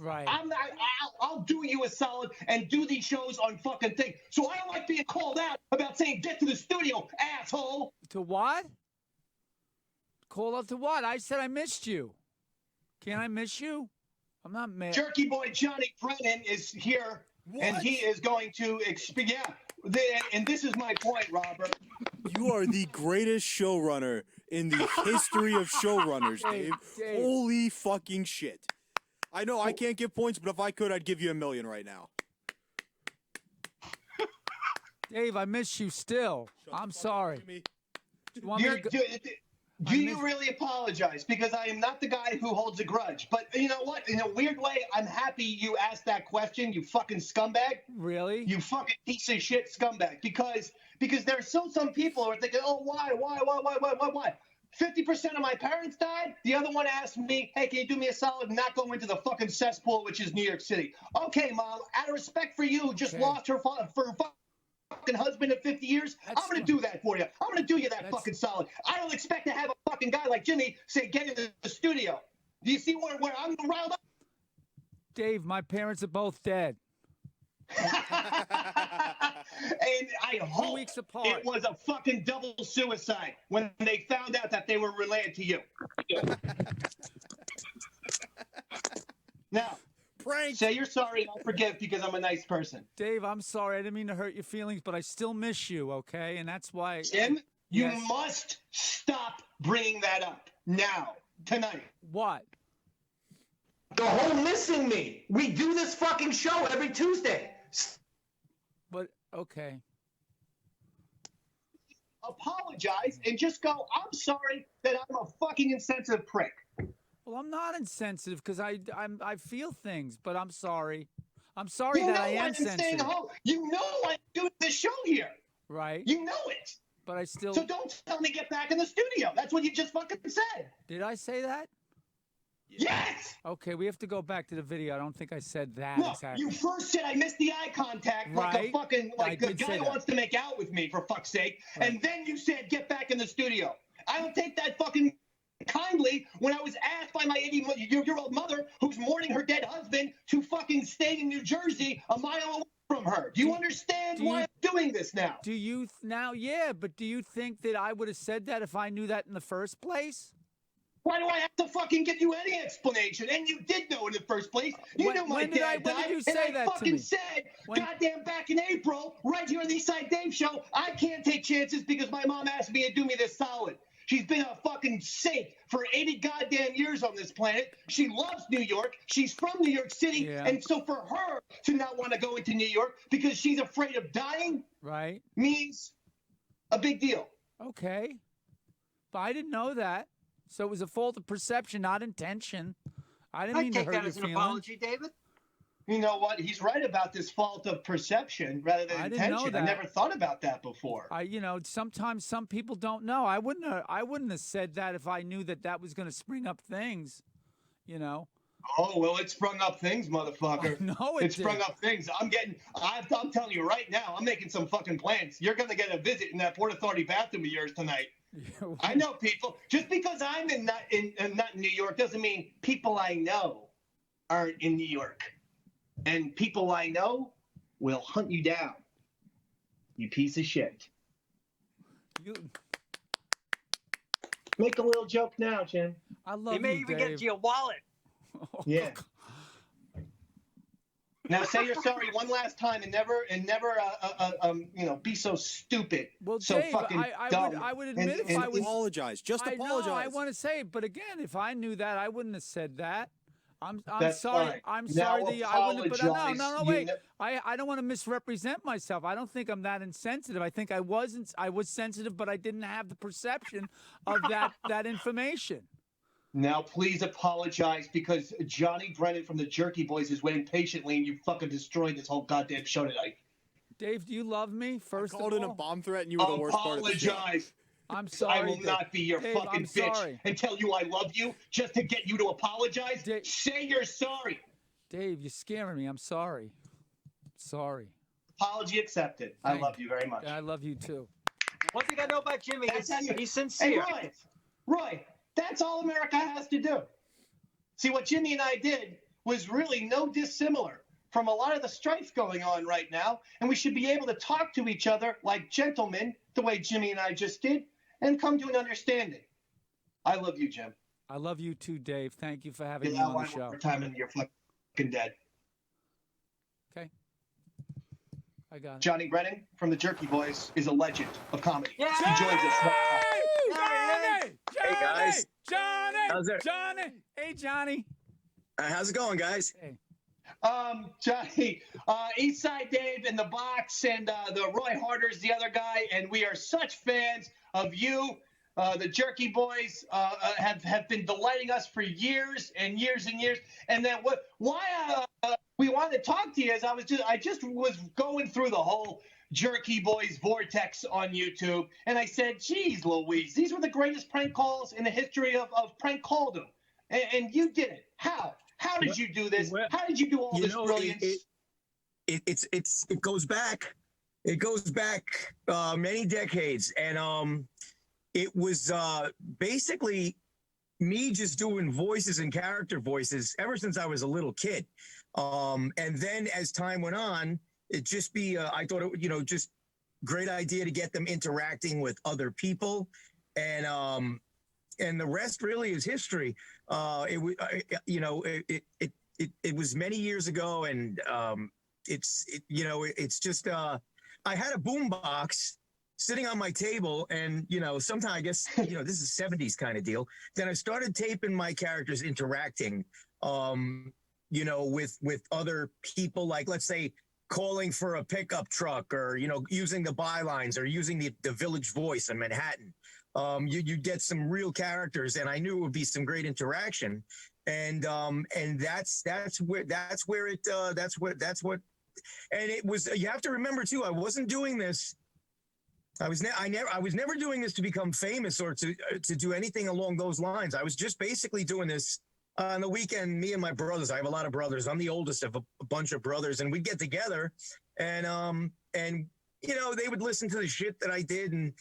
I'll do you a solid and do these shows on fucking thing. So I don't like being called out about saying, get to the studio, asshole. To what? Call out to what? I said I missed you. Can't I miss you? I'm not mad. Jerky Boy Johnny Brennan is here, and he is going to and this is my point, Robert. You are the greatest showrunner in the history of showrunners, Dave. Holy fucking shit. I know I can't give points, but if I could, I'd give you $1 million right now. Dave, I miss you still. I'm sorry. Do you really apologize? Because I am not the guy who holds a grudge. But you know what? In a weird way, I'm happy you asked that question, you fucking scumbag. Really? You fucking piece of shit scumbag. Because there are still some people who are thinking, oh, why? 50% of my parents died. The other one asked me, hey, can you do me a solid and not go into the fucking cesspool, which is New York City? Okay, Mom, out of respect for you, just lost her fucking husband in 50 years. I'm going to do that for you. I'm going to do you that fucking solid. I don't expect to have a fucking guy like Jimmy say, get in the studio. Do you see where I'm riled up? Dave, my parents are both dead. And I hope it was a fucking double suicide when they found out that they were related to you. Now, say you're sorry and I'll forgive because I'm a nice person. Dave, I'm sorry. I didn't mean to hurt your feelings, but I still miss you, okay? And that's why... Jim, you must stop bringing that up now, tonight. What? The whole missing me. We do this fucking show every Tuesday. But, okay. Apologize and just go, I'm sorry that I'm a fucking insensitive prick. Well, I'm not insensitive because I feel things, but I'm sorry. I'm sorry that I am sensitive. You know I'm doing this show here. Right. You know it. But I still... So don't tell me get back in the studio. That's what you just fucking said. Did I say that? Yes. Okay, we have to go back to the video. I don't think I said that Look, exactly. you first said I missed the eye contact like a Right. fucking I like the did guy say who that. wants to make out with me, for fuck's sake. Right. And then you said get back in the studio. I don't take that fucking kindly when I was asked by my 80-year-old mother, who's mourning her dead husband, to fucking stay in New Jersey, a mile away from her. Do you understand why I'm doing this now? Do you now? Yeah, but do you think that I would have said that if I knew that in the first place? Why do I have to fucking give you any explanation? And you did know in the first place. You knew my dad died. when did you and say I that to fucking me? said, When- goddamn, back in April, right here on the Eastside Dave show, I can't take chances because my mom asked me to do me this solid. She's been a fucking saint for 80 goddamn years on this planet. She loves New York. She's from New York City. Yeah. And so for her to not want to go into New York because she's afraid of dying Right. means a big deal. Okay. But I didn't know that. So it was a fault of perception, not intention. I didn't I mean to take hurt that your as an feelings. apology, David. You know what? He's right about this fault of perception rather than I didn't know intention. I that. never thought about that before. Sometimes some people don't know. I wouldn't have said that if I knew that that was going to spring up things, you know. Oh, well, it sprung up things, motherfucker. No, it sprung up things. I'm telling you right now, I'm making some fucking plans. You're going to get a visit in that Port Authority bathroom of yours tonight. I know people. Just because I'm not in New York doesn't mean people I know aren't in New York. And people I know will hunt you down. You piece of shit. Make a little joke now, Jim. I love He may you, even Dave. get you a wallet. Yeah. Now say you're sorry one last time and never be so stupid. Well, so Dave, fucking I dumb. would admit if I was apologize. Just I know, apologize. I want to say it, but again, if I knew that, I wouldn't have said that. I'm That's sorry. fine. I'm Now sorry that I wouldn't. But no, apologize. wait. I don't want to misrepresent myself. I don't think I'm that insensitive. I think I wasn't. I was sensitive, but I didn't have the perception of that information. Now please apologize because Johnny Brennan from the Jerky Boys is waiting patiently and you fucking destroyed this whole goddamn show tonight. Dave, do you love me? First called of in all, a bomb threat and you were the worst part of the show. Apologize. I'm sorry. I will Dave. not be your Dave, fucking I'm bitch sorry. and tell you I love you just to get you to apologize. Say you're sorry. Dave, you're scaring me. I'm sorry. Sorry. Apology accepted. I love you very much. I love you too. One thing I know about Jimmy is he's Hey, sincere. Roy, that's all America has to do. See, what Jimmy and I did was really no dissimilar from a lot of the strife going on right now, and we should be able to talk to each other like gentlemen, the way Jimmy and I just did, and come to an understanding. I love you, Jim. I love you too, Dave. Thank you for having me Get on out the show. one more time and you're fucking dead. Okay. I got it. Johnny Brennan from the Jerky Boys is a legend of comedy. Yeah. He joins us. Johnny! Hey, guys. Johnny! How's it? Johnny! Hey, Johnny. How's it going, guys? Hey. Johnny, Eastside Dave in the box, and the Roy Harter's the other guy, and we are such fans of you. The Jerky Boys have been delighting us for years and years and years. And then why we wanted to talk to you is I just was going through the whole Jerky Boys vortex on YouTube, and I said, "Geez, Louise, these were the greatest prank calls in the history of prank calldom." And you did it. How? How did you do this? How did you do all this brilliance? It goes back. It goes back many decades, and it was basically me just doing voices and character voices ever since I was a little kid. And then as time went on, it just I thought it, just great idea to get them interacting with other people, and the rest really is history. It was many years ago, and it's just I had a boombox sitting on my table, and sometime I guess this is 70s kind of deal. Then I started taping my characters interacting, with other people, like let's say calling for a pickup truck, or using the bylines, or using the Village Voice in Manhattan. You get some real characters, and I knew it would be some great interaction, and that's what, and it was. You have to remember too, I wasn't doing this. I was never doing this to become famous or to do anything along those lines. I was just basically doing this on the weekend, me and my brothers, I have a lot of brothers. I'm the oldest of a bunch of brothers, and we'd get together and you know, they would listen to the shit that I did, and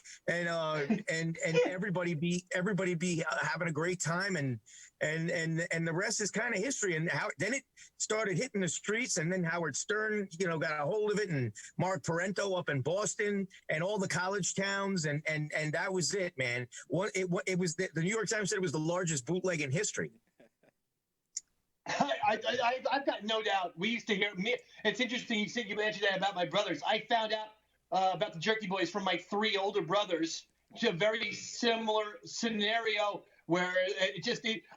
everybody be having a great time, and the rest is kind of history. And how then it started hitting the streets, and then Howard Stern, you know, got a hold of it, and Mark Parento up in Boston, and all the college towns, and that was it, man. It was the New York Times said it was the largest bootleg in history. I've got no doubt. We used to hear me. It's interesting you mentioned that about my brothers. I found out about the Jerky Boys from my 3 older brothers. It's a very similar scenario where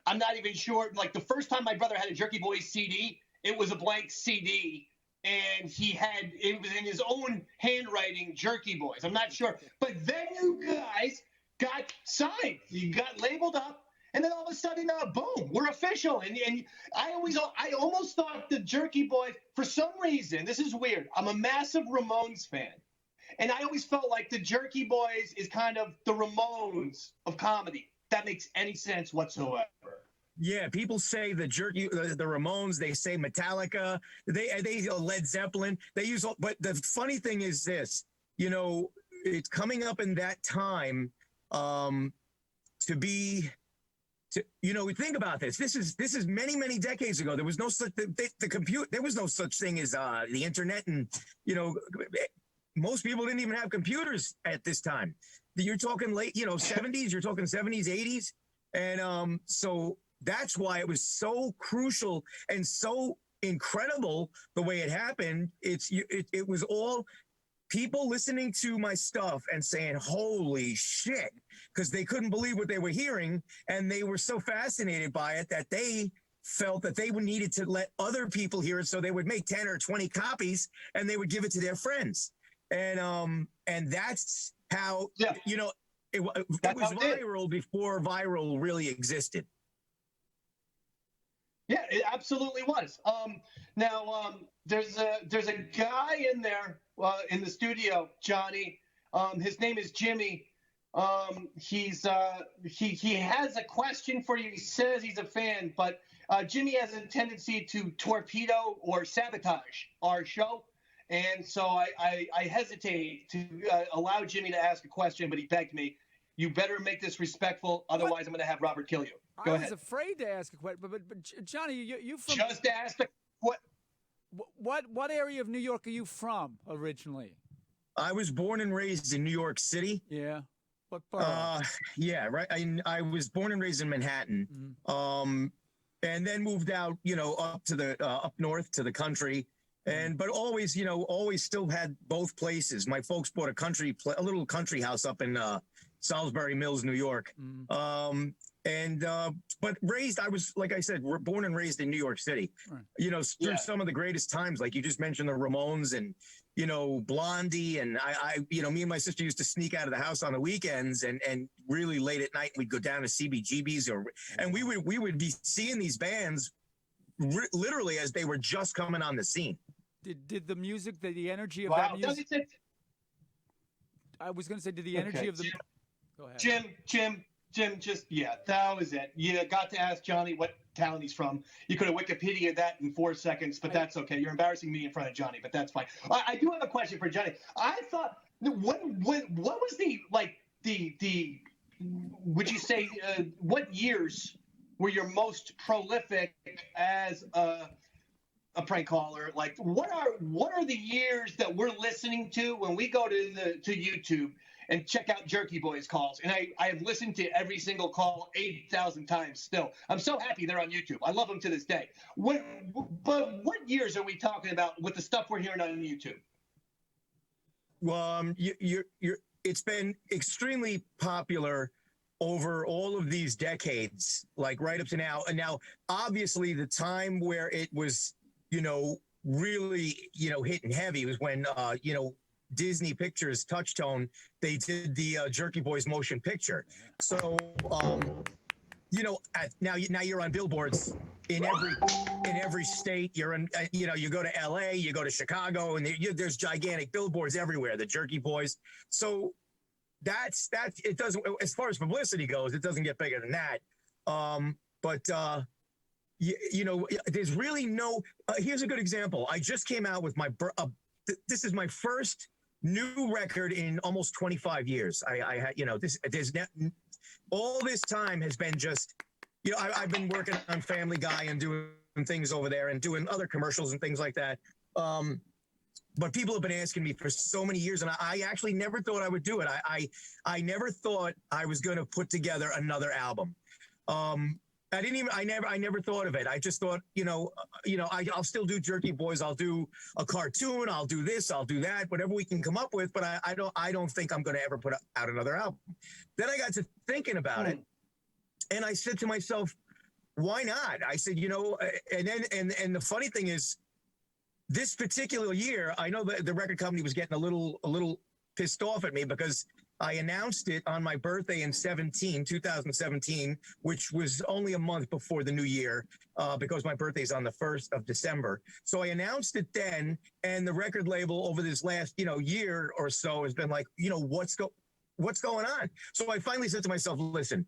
I'm not even sure. Like the first time my brother had a Jerky Boys CD, it was a blank CD, and it was in his own handwriting, Jerky Boys. I'm not sure, but then you guys got signed. You got labeled up. And then all of a sudden, boom, we're official. And I almost thought the Jerky Boys, for some reason, this is weird. I'm a massive Ramones fan. And I always felt like the Jerky Boys is kind of the Ramones of comedy. If that makes any sense whatsoever. Yeah, people say the Ramones, they say Metallica, they Led Zeppelin. They use all, but the funny thing is this, you know, it's coming up in that time you know, we think about this. This is many decades ago. There was no such there was no such thing as the internet, and you know, most people didn't even have computers at this time. You're talking late, you know, 70s. You're talking 70s, 80s, and so that's why it was so crucial and so incredible the way it happened. It was all people listening to my stuff and saying, "Holy shit." Because they couldn't believe what they were hearing, and they were so fascinated by it that they felt that they needed to let other people hear it, so they would make 10 or 20 copies, and they would give it to their friends. And that's how, you know, it was viral before viral really existed. Yeah, it absolutely was. Now, there's a guy in there in the studio, Johnny. His name is Jimmy. He has a question for you. He says he's a fan, but Jimmy has a tendency to torpedo or sabotage our show. And so I hesitate to allow Jimmy to ask a question, but he begged me, you better make this respectful, otherwise I'm going to have Robert kill you. Go ahead. I was afraid to ask a question, but Johnny, you from... Just ask the... What area of New York are you from originally? I was born and raised in New York City. Yeah. What borough? Yeah, right. I was born and raised in Manhattan, and then moved out, you know, up to the up north to the country, but always, you know, always still had both places. My folks bought a little country house up in Salisbury Mills, New York, but raised, I was, like I said, we're born and raised in New York City. Right. You know, through some of the greatest times, like you just mentioned, the Ramones and, you know, Blondie, and I you know, me and my sister used to sneak out of the house on the weekends and really late at night we'd go down to CBGB's and we would be seeing these bands literally as they were just coming on the scene. Did the music, the energy of that music? I was going to say, did the energy of the... Go ahead. Jim, that was it. You got to ask Johnny what town he's from. You could have Wikipedia that in 4 seconds, but that's okay. You're embarrassing me in front of Johnny, but that's fine. I do have a question for Johnny. I thought, what was the would you say, what years were your most prolific as a prank caller? Like, what are the years that we're listening to when we go to YouTube and check out Jerky Boys calls? And I have listened to every single call 8,000 times still. I'm so happy they're on YouTube. I love them to this day. But what years are we talking about with the stuff we're hearing on YouTube? Well, it's been extremely popular over all of these decades, like right up to now. And now, obviously, the time where it was, you know, really, you know, hitting heavy was when, you know, Disney Pictures Touchstone, they did the Jerky Boys motion picture. So, you know, now you're on billboards in every state. You're in, you know, you go to LA, you go to Chicago, and there's gigantic billboards everywhere. The Jerky Boys. So that's it. Doesn't, as far as publicity goes, it doesn't get bigger than that. But you know, there's really no. Here's a good example. I just came out with my. This is my first new record in almost 25 years. I had, you know, all this time has been just, you know, I've been working on Family Guy and doing things over there and doing other commercials and things like that. But people have been asking me for so many years, and I actually never thought I would do it. I never thought I was going to put together another album. I never thought of it. I just thought, I'll still do Jerky Boys. I'll do a cartoon. I'll do this. I'll do that. Whatever we can come up with. But I don't think I'm going to ever put out another album. Then I got to thinking about it, and I said to myself, why not? I said, and the funny thing is, this particular year, I know that the record company was getting a little pissed off at me because I announced it on my birthday in 2017, which was only a month before the new year, because my birthday is on the 1st of December. So I announced it then, and the record label over this last, year or so has been like, what's going on? So I finally said to myself, listen,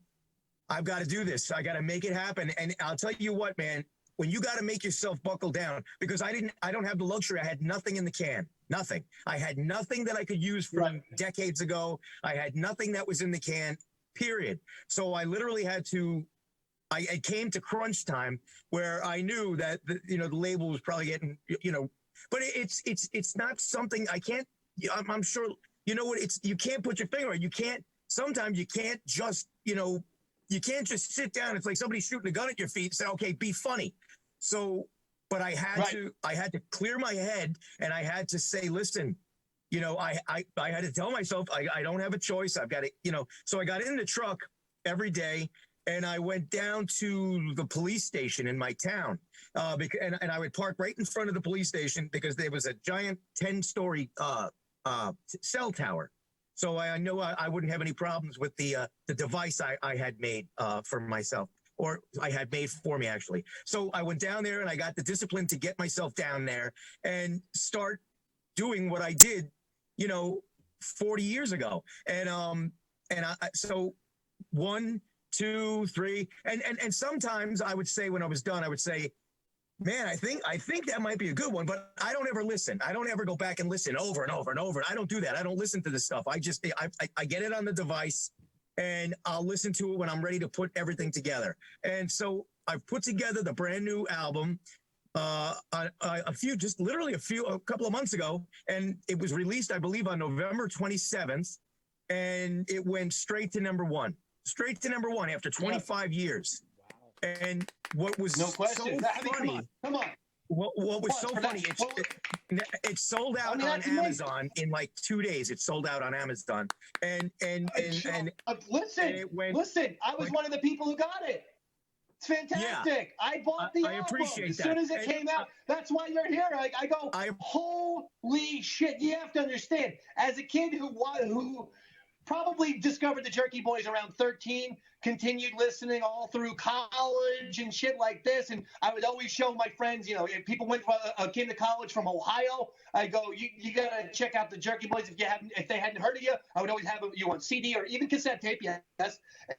I've got to do this. I got to make it happen. And I'll tell you what, man, when you got to make yourself buckle down, because I don't have the luxury. I had nothing in the can, nothing. I had nothing that I could use from decades ago. I had nothing that was in the can, period. So I literally had to, it came to crunch time where I knew that, the label was probably getting, but it's not something I can't, I'm sure, you can't put your finger on it. Sometimes you can't just, you can't just sit down. It's like somebody shooting a gun at your feet and say, okay, be funny. So, but I had to clear my head, and I had to say, listen, I had to tell myself, I don't have a choice. I've got to, so I got in the truck every day, and I went down to the police station in my town, and I would park right in front of the police station because there was a giant 10-story cell tower. So I know I wouldn't have any problems with the device I had made for myself, or I had made for me, actually. So I went down there, and I got the discipline to get myself down there and start doing what I did, 40 years ago. So 1, 2, 3, and sometimes I would say, when I was done, I would say, man, I think that might be a good one, but I don't ever listen. I don't ever go back and listen over and over and over. I don't do that. I don't listen to this stuff. I get it on the device, and I'll listen to it when I'm ready to put everything together. And so I've put together the brand new album a couple of months ago, and it was released, I believe, on November 27th, and it went straight to number one after 25 years. And what was so funny? Come on. What was so funny? It sold out on Amazon in like 2 days. It sold out on Amazon, and listen. I was one of the people who got it. It's fantastic. Yeah, I bought the album as soon as it came out. That's why you're here. I go, holy shit! You have to understand. As a kid who probably discovered the Jerky Boys around 13, continued listening all through college and shit like this. And I would always show my friends, if people came to college from Ohio, I go, you got to check out the Jerky Boys if they hadn't heard of you. I would always have you on CD or even cassette tape,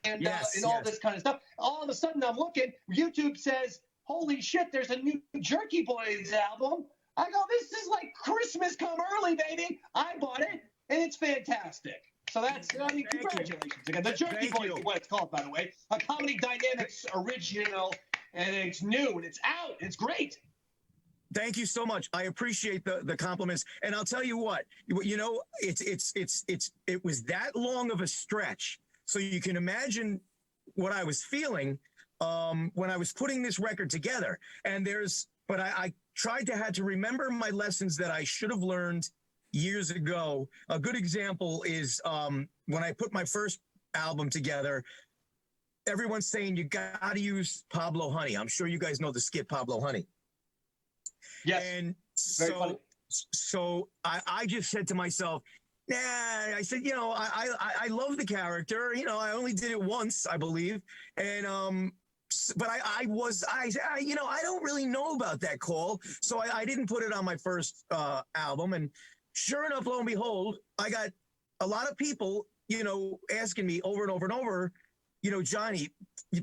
and all this kind of stuff. All of a sudden I'm looking, YouTube says, holy shit, there's a new Jerky Boys album. I go, this is like Christmas come early, baby. I bought it, and it's fantastic. So congratulations again. The Jerky Boys is what it's called, by the way. A Comedy Dynamics original, and it's new, and it's out. It's great. Thank you so much. I appreciate the compliments. And I'll tell you what, it was that long of a stretch. So you can imagine what I was feeling when I was putting this record together. But I had to remember my lessons that I should have learned years ago. A good example is when I put my first album together, everyone's saying you got to use Pablo Honey. I'm sure you guys know the skit Pablo Honey. Yes. And very funny. So I just said to myself, nah, I said, I love the character. I only did it once, I believe. And but I don't really know about that call. So I didn't put it on my first album. And sure enough, lo and behold, I got a lot of people, asking me over and over and over, Johnny,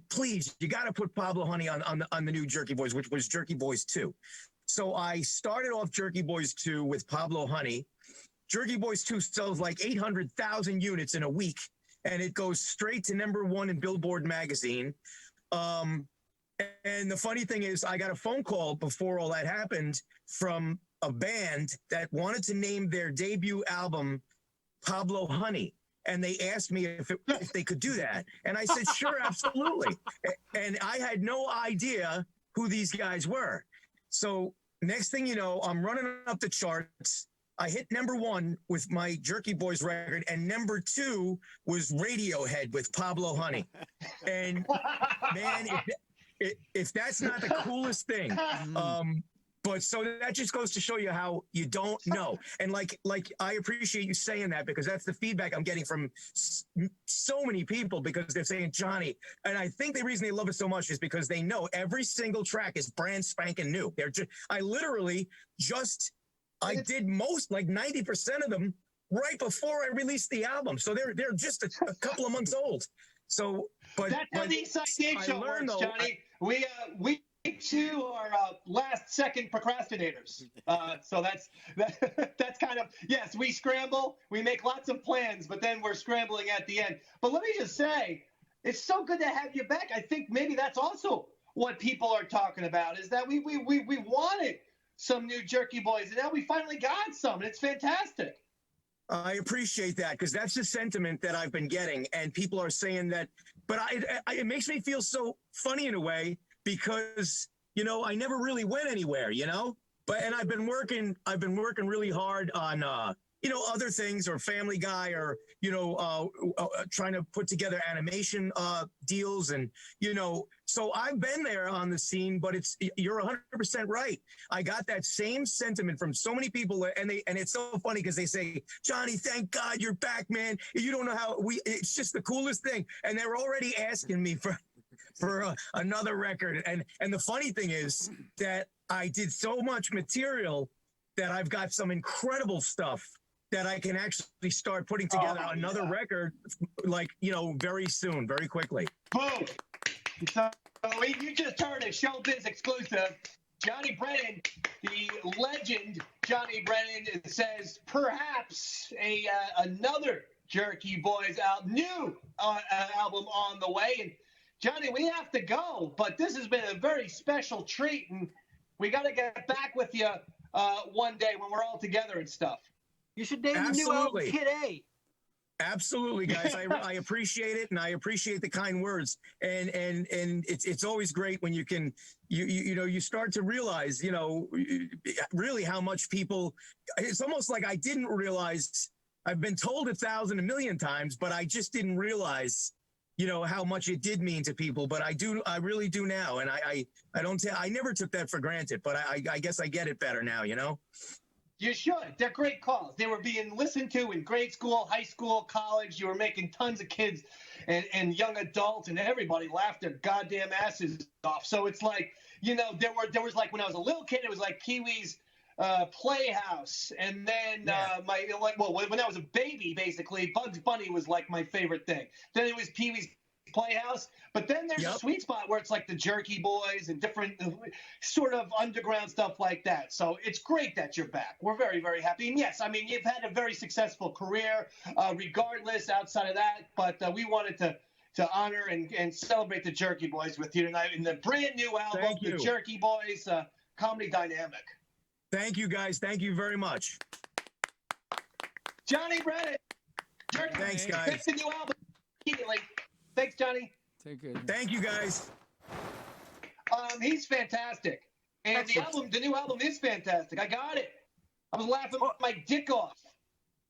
please, you got to put Pablo Honey on the new Jerky Boys, which was Jerky Boys 2. So I started off Jerky Boys 2 with Pablo Honey. Jerky Boys 2 sells like 800,000 units in a week, and it goes straight to #1 in Billboard magazine. And the funny thing is, I got a phone call before all that happened from a band that wanted to name their debut album Pablo Honey. And they asked me if they could do that. And I said, sure, absolutely. And I had no idea who these guys were. So next thing you know, I'm running up the charts. I hit #1 with my Jerky Boys record, and #2 was Radiohead with Pablo Honey. And man, if that's not the coolest thing, but so that just goes to show you how you don't know. And like I appreciate you saying that, because that's the feedback I'm getting from so many people, because they're saying, Johnny, and I think the reason they love it so much is because they know every single track is brand spanking new. I did most, like 90% of them right before I released the album. So they're just a couple of months old. So, but that's how the Inside Show works, Johnny. We too are last-second procrastinators. So that's kind of, yes, we scramble, we make lots of plans, but then we're scrambling at the end. But let me just say, it's so good to have you back. I think maybe that's also what people are talking about, is that we wanted some new Jerky Boys, and now we finally got some, and it's fantastic. I appreciate that, because that's the sentiment that I've been getting, and people are saying that. But it makes me feel so funny in a way, because I never really went anywhere, and I've been working really hard on other things, or Family Guy, or trying to put together animation deals, and so I've been there on the scene. But you're 100% right. I got that same sentiment from so many people, and it's so funny, because they say, Johnny, thank God you're back, man. You don't know how it's just the coolest thing, and they're already asking me for another record. And the funny thing is that I did so much material that I've got some incredible stuff that I can actually start putting together another record, like, very soon, very quickly. Boom. So you just heard a Showbiz exclusive. Johnny Brennan, the legend Johnny Brennan, says perhaps another Jerky Boys new album on the way. And Johnny, we have to go, but this has been a very special treat, and we got to get back with you one day when we're all together and stuff. You should name the new album Kid A. Absolutely, guys. I appreciate it, and I appreciate the kind words. And it's always great when you can you start to realize really how much people. It's almost like I didn't realize. I've been told 1,000 a million times, but I just didn't realize how much it did mean to people. But I really do now, and I never took that for granted. But I guess I get it better now. You should. They're great calls. They were being listened to in grade school, high school, college. You were making tons of kids and young adults, and everybody laughed their goddamn asses off. So it's like, there was like, when I was a little kid, it was like Pee-wee's Playhouse. And then when I was a baby, basically, Bugs Bunny was like my favorite thing. Then it was Pee-wee's Playhouse. But then there's a sweet spot where it's like the Jerky Boys and different sort of underground stuff like that. So it's great that you're back. We're very, very happy. And yes, I mean, you've had a very successful career regardless outside of that. But we wanted to honor and celebrate the Jerky Boys with you tonight in the brand new album, The Jerky Boys Comedy Dynamic. Thank you, guys. Thank you very much. Johnny Brennan. Jerky Thanks, Boys. guys. Fix the new album immediately. Thanks, Johnny. Take it. Thank you, guys. He's fantastic. And the new album is fantastic. I got it. I was laughing my dick off.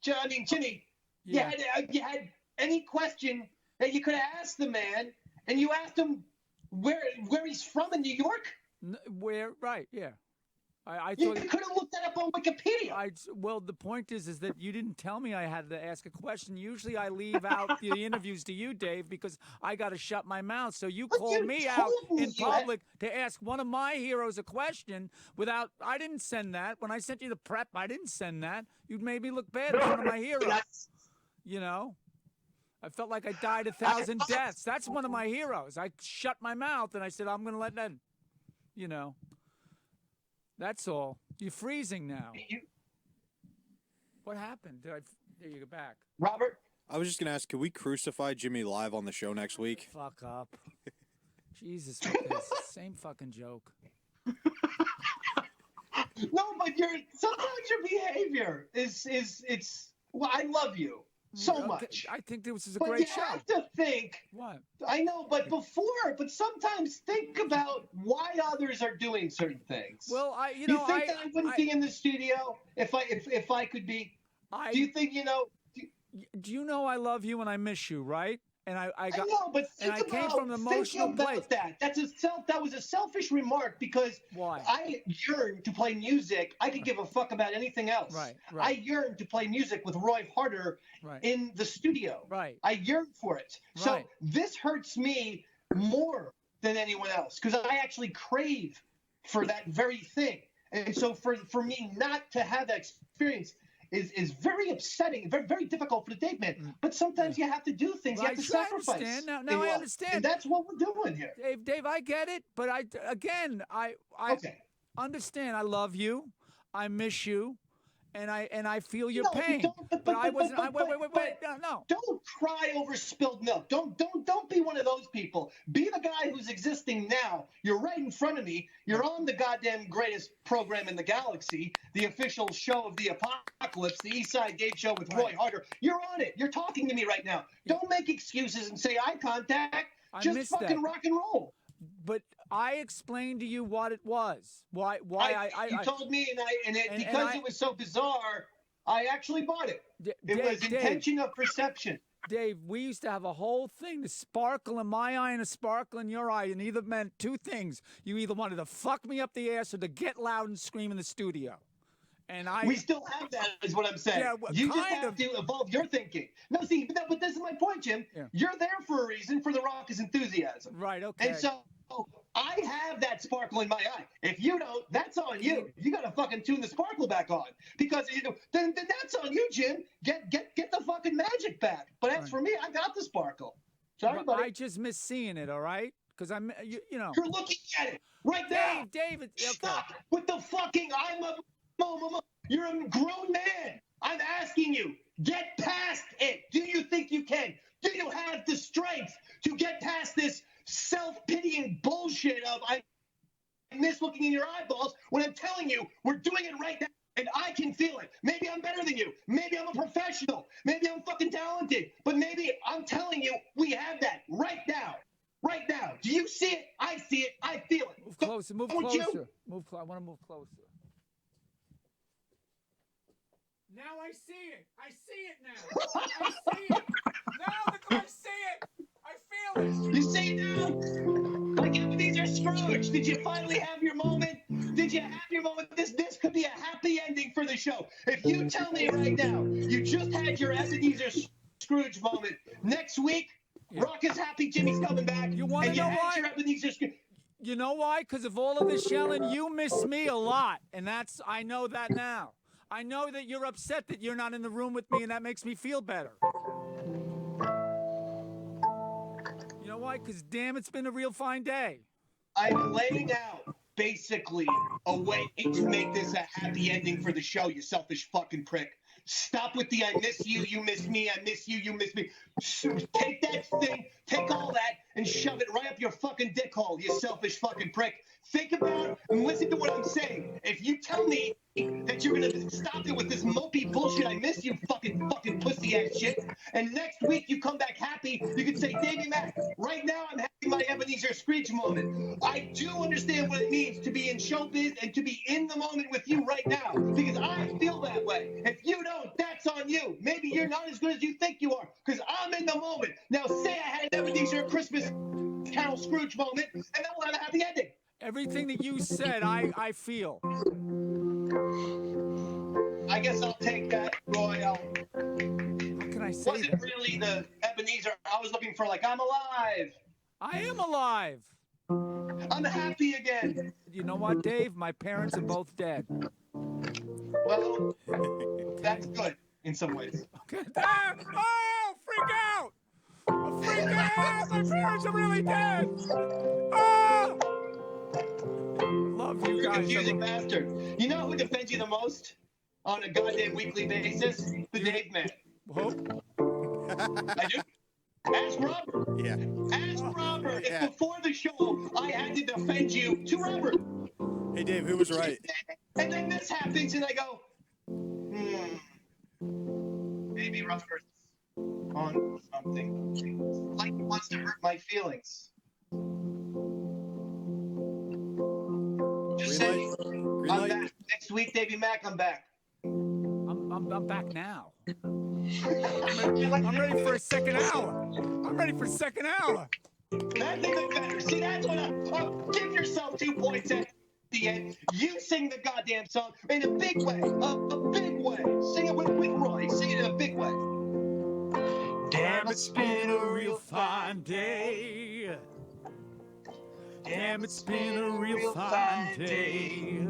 Jimmy, you had any question that you could have asked the man, and you asked him where he's from in New York? Right, yeah. I you thought could have looked that up on Wikipedia. Well, the point is that you didn't tell me I had to ask a question. Usually I leave out the interviews to you, Dave, because I got to shut my mouth. So you called me out in public to ask one of my heroes a question without. I didn't send that. When I sent you the prep, I didn't send that. You made me look bad in front of my heroes. I felt like I died 1,000 deaths. That's one of my heroes. I shut my mouth and I said, I'm going to let that, you know. That's all. You're freezing now. What happened? There you go back. Robert? I was just going to ask, can we crucify Jimmy live on the show next week? Fuck up. Jesus, fucking, same fucking joke. No, but sometimes your behavior is well, I love you so much. I think this is a but great you show. have to think. What? I know, but sometimes think about why others are doing certain things. Well, you think that I wouldn't be in the studio if I could be? Do you think Do you know I love you and I miss you, right? And I got. know, but and I came from an emotional place. That was a selfish remark because Why? I yearn to play music. I could give a fuck about anything else. Right. I yearn to play music with Roy Harter in the studio. Right. I yearn for it. So this hurts me more than anyone else because I actually crave for that very thing. And so for me not to have that experience is very upsetting, very, very difficult for the Dave man. But sometimes you have to do things. You have to sacrifice. I understand. Now I understand. And that's what we're doing here. Dave, I get it. But I understand. I love you. I miss you. And I feel your pain. But I wasn't. Wait. No. Don't cry over spilled milk. Don't be one of those people. Be the guy who's existing now. You're right in front of me. You're on the goddamn greatest program in the galaxy, the official show of the apocalypse, the East Side Dave Show with Roy Harter. You're on it. You're talking to me right now. Don't make excuses and say eye contact. Just fucking rock and roll. But I explained to you what it was. Why you told me, because it was so bizarre, I actually bought it. It was intention of perception. Dave, we used to have a whole thing, the sparkle in my eye and a sparkle in your eye, and either meant two things. You either wanted to fuck me up the ass or to get loud and scream in the studio. And we still have that, is what I'm saying. Yeah, you just have to evolve your thinking. No, see, but this is my point, Jim. Yeah. You're there for a reason, for the raucous enthusiasm. Right, okay. And so I have that sparkle in my eye. If you don't, that's on you. You got to fucking tune the sparkle back on. Because then that's on you, Jim. Get the fucking magic back. But as for me, I got the sparkle. Sorry, buddy. I just miss seeing it, all right? Because you know. You're looking at it right now. David, stop with the fucking you're a grown man. I'm asking you, get past it. Do you think you can? Do you have the strength to get past this self-pitying bullshit of I miss looking in your eyeballs when I'm telling you we're doing it right now and I can feel it. Maybe I'm better than you. Maybe I'm a professional. Maybe I'm fucking talented. But maybe I'm telling you we have that right now. Right now. Do you see it? I see it. I feel it. Move closer. Move closer. I want to move closer. Now I see it. I see it now. I see it. Now I see it. I feel it. You see now? Like Ebenezer Scrooge. Did you finally have your moment? Did you have your moment? This could be a happy ending for the show. If you tell me right now, you just had your Ebenezer Scrooge moment. Next week, Rock is happy Jimmy's coming back. You want to know why? Your Ebenezer Scrooge. You know why? Because of all of this yelling, you miss me a lot. And I know that now. I know that you're upset that you're not in the room with me, and that makes me feel better. You know why? Because, damn, it's been a real fine day. I'm laying out, basically, a way to make this a happy ending for the show, you selfish fucking prick. Stop with the I miss you, you miss me, I miss you, you miss me. Take that thing, take all that, and shove it right up your fucking dick hole, you selfish fucking prick. Think about and listen to what I'm saying. If you tell me that you're gonna stop it with this mopey bullshit, I miss you, fucking pussy ass shit, and next week you come back happy, you can say, Davey Mack, right now I'm having my Ebenezer Scrooge moment. I do understand what it means to be in showbiz and to be in the moment with you right now, because I feel that way. If you don't, that's on you. Maybe you're not as good as you think you are, because I'm in the moment. Now say I had an Ebenezer Christmas Carol Scrooge moment, and then we'll have a happy ending. Everything that you said, I feel. I guess I'll take that, Roy. How can I say wasn't really the Ebenezer I was looking for. Like, I'm alive. I am alive. I'm happy again. You know what, Dave? My parents are both dead. Well, that's good in some ways. Okay. Oh, freak out! My parents are really dead. Ah! Love you You're a guys. confusing bastard. You know who defends you the most on a goddamn weekly basis? The Dave Man. Who? I do. Ask Robert. Yeah. Ask Robert if before the show I had to defend you to Robert. Hey, Dave, who was right? And then this happens, and I go, maybe Robert's on something. Like he wants to hurt my feelings. Just say, I'm back. Next week, Davey Mack, I'm back. I'm back now. I'm ready for a second hour. I'm ready for a second hour. That's even better. See, that's what give yourself 2 points at the end. You sing the goddamn song in a big way. A big way. Sing it with Roy. Sing it in a big way. Damn, it's been a real fine day. Damn, it's been a real fine day.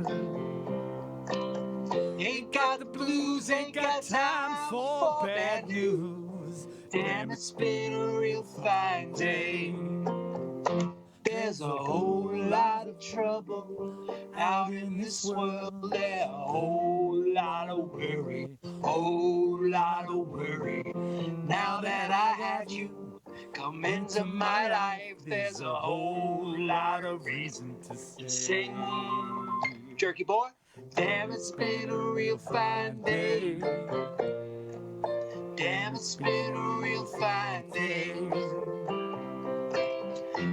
Ain't got the blues, ain't got time for bad news. Damn, it's been a real fine day. There's a whole lot of trouble out in this world. There's a whole lot of worry, whole lot of worry. Now that I have you come into my life, there's a whole lot of reason to sing. Jerky Boy. Damn, it's been a real fine day. Damn, it's been a real fine day.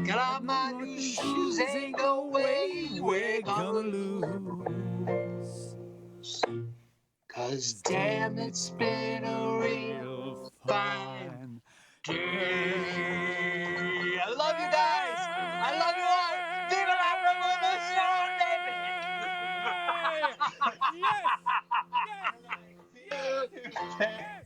Got on my new shoes, ain't no way we're gonna lose. 'Cause damn, it's been a real fine day. I love you guys. I love you all. Viva la revolution, baby. Yes. Yes. Yes. Yes.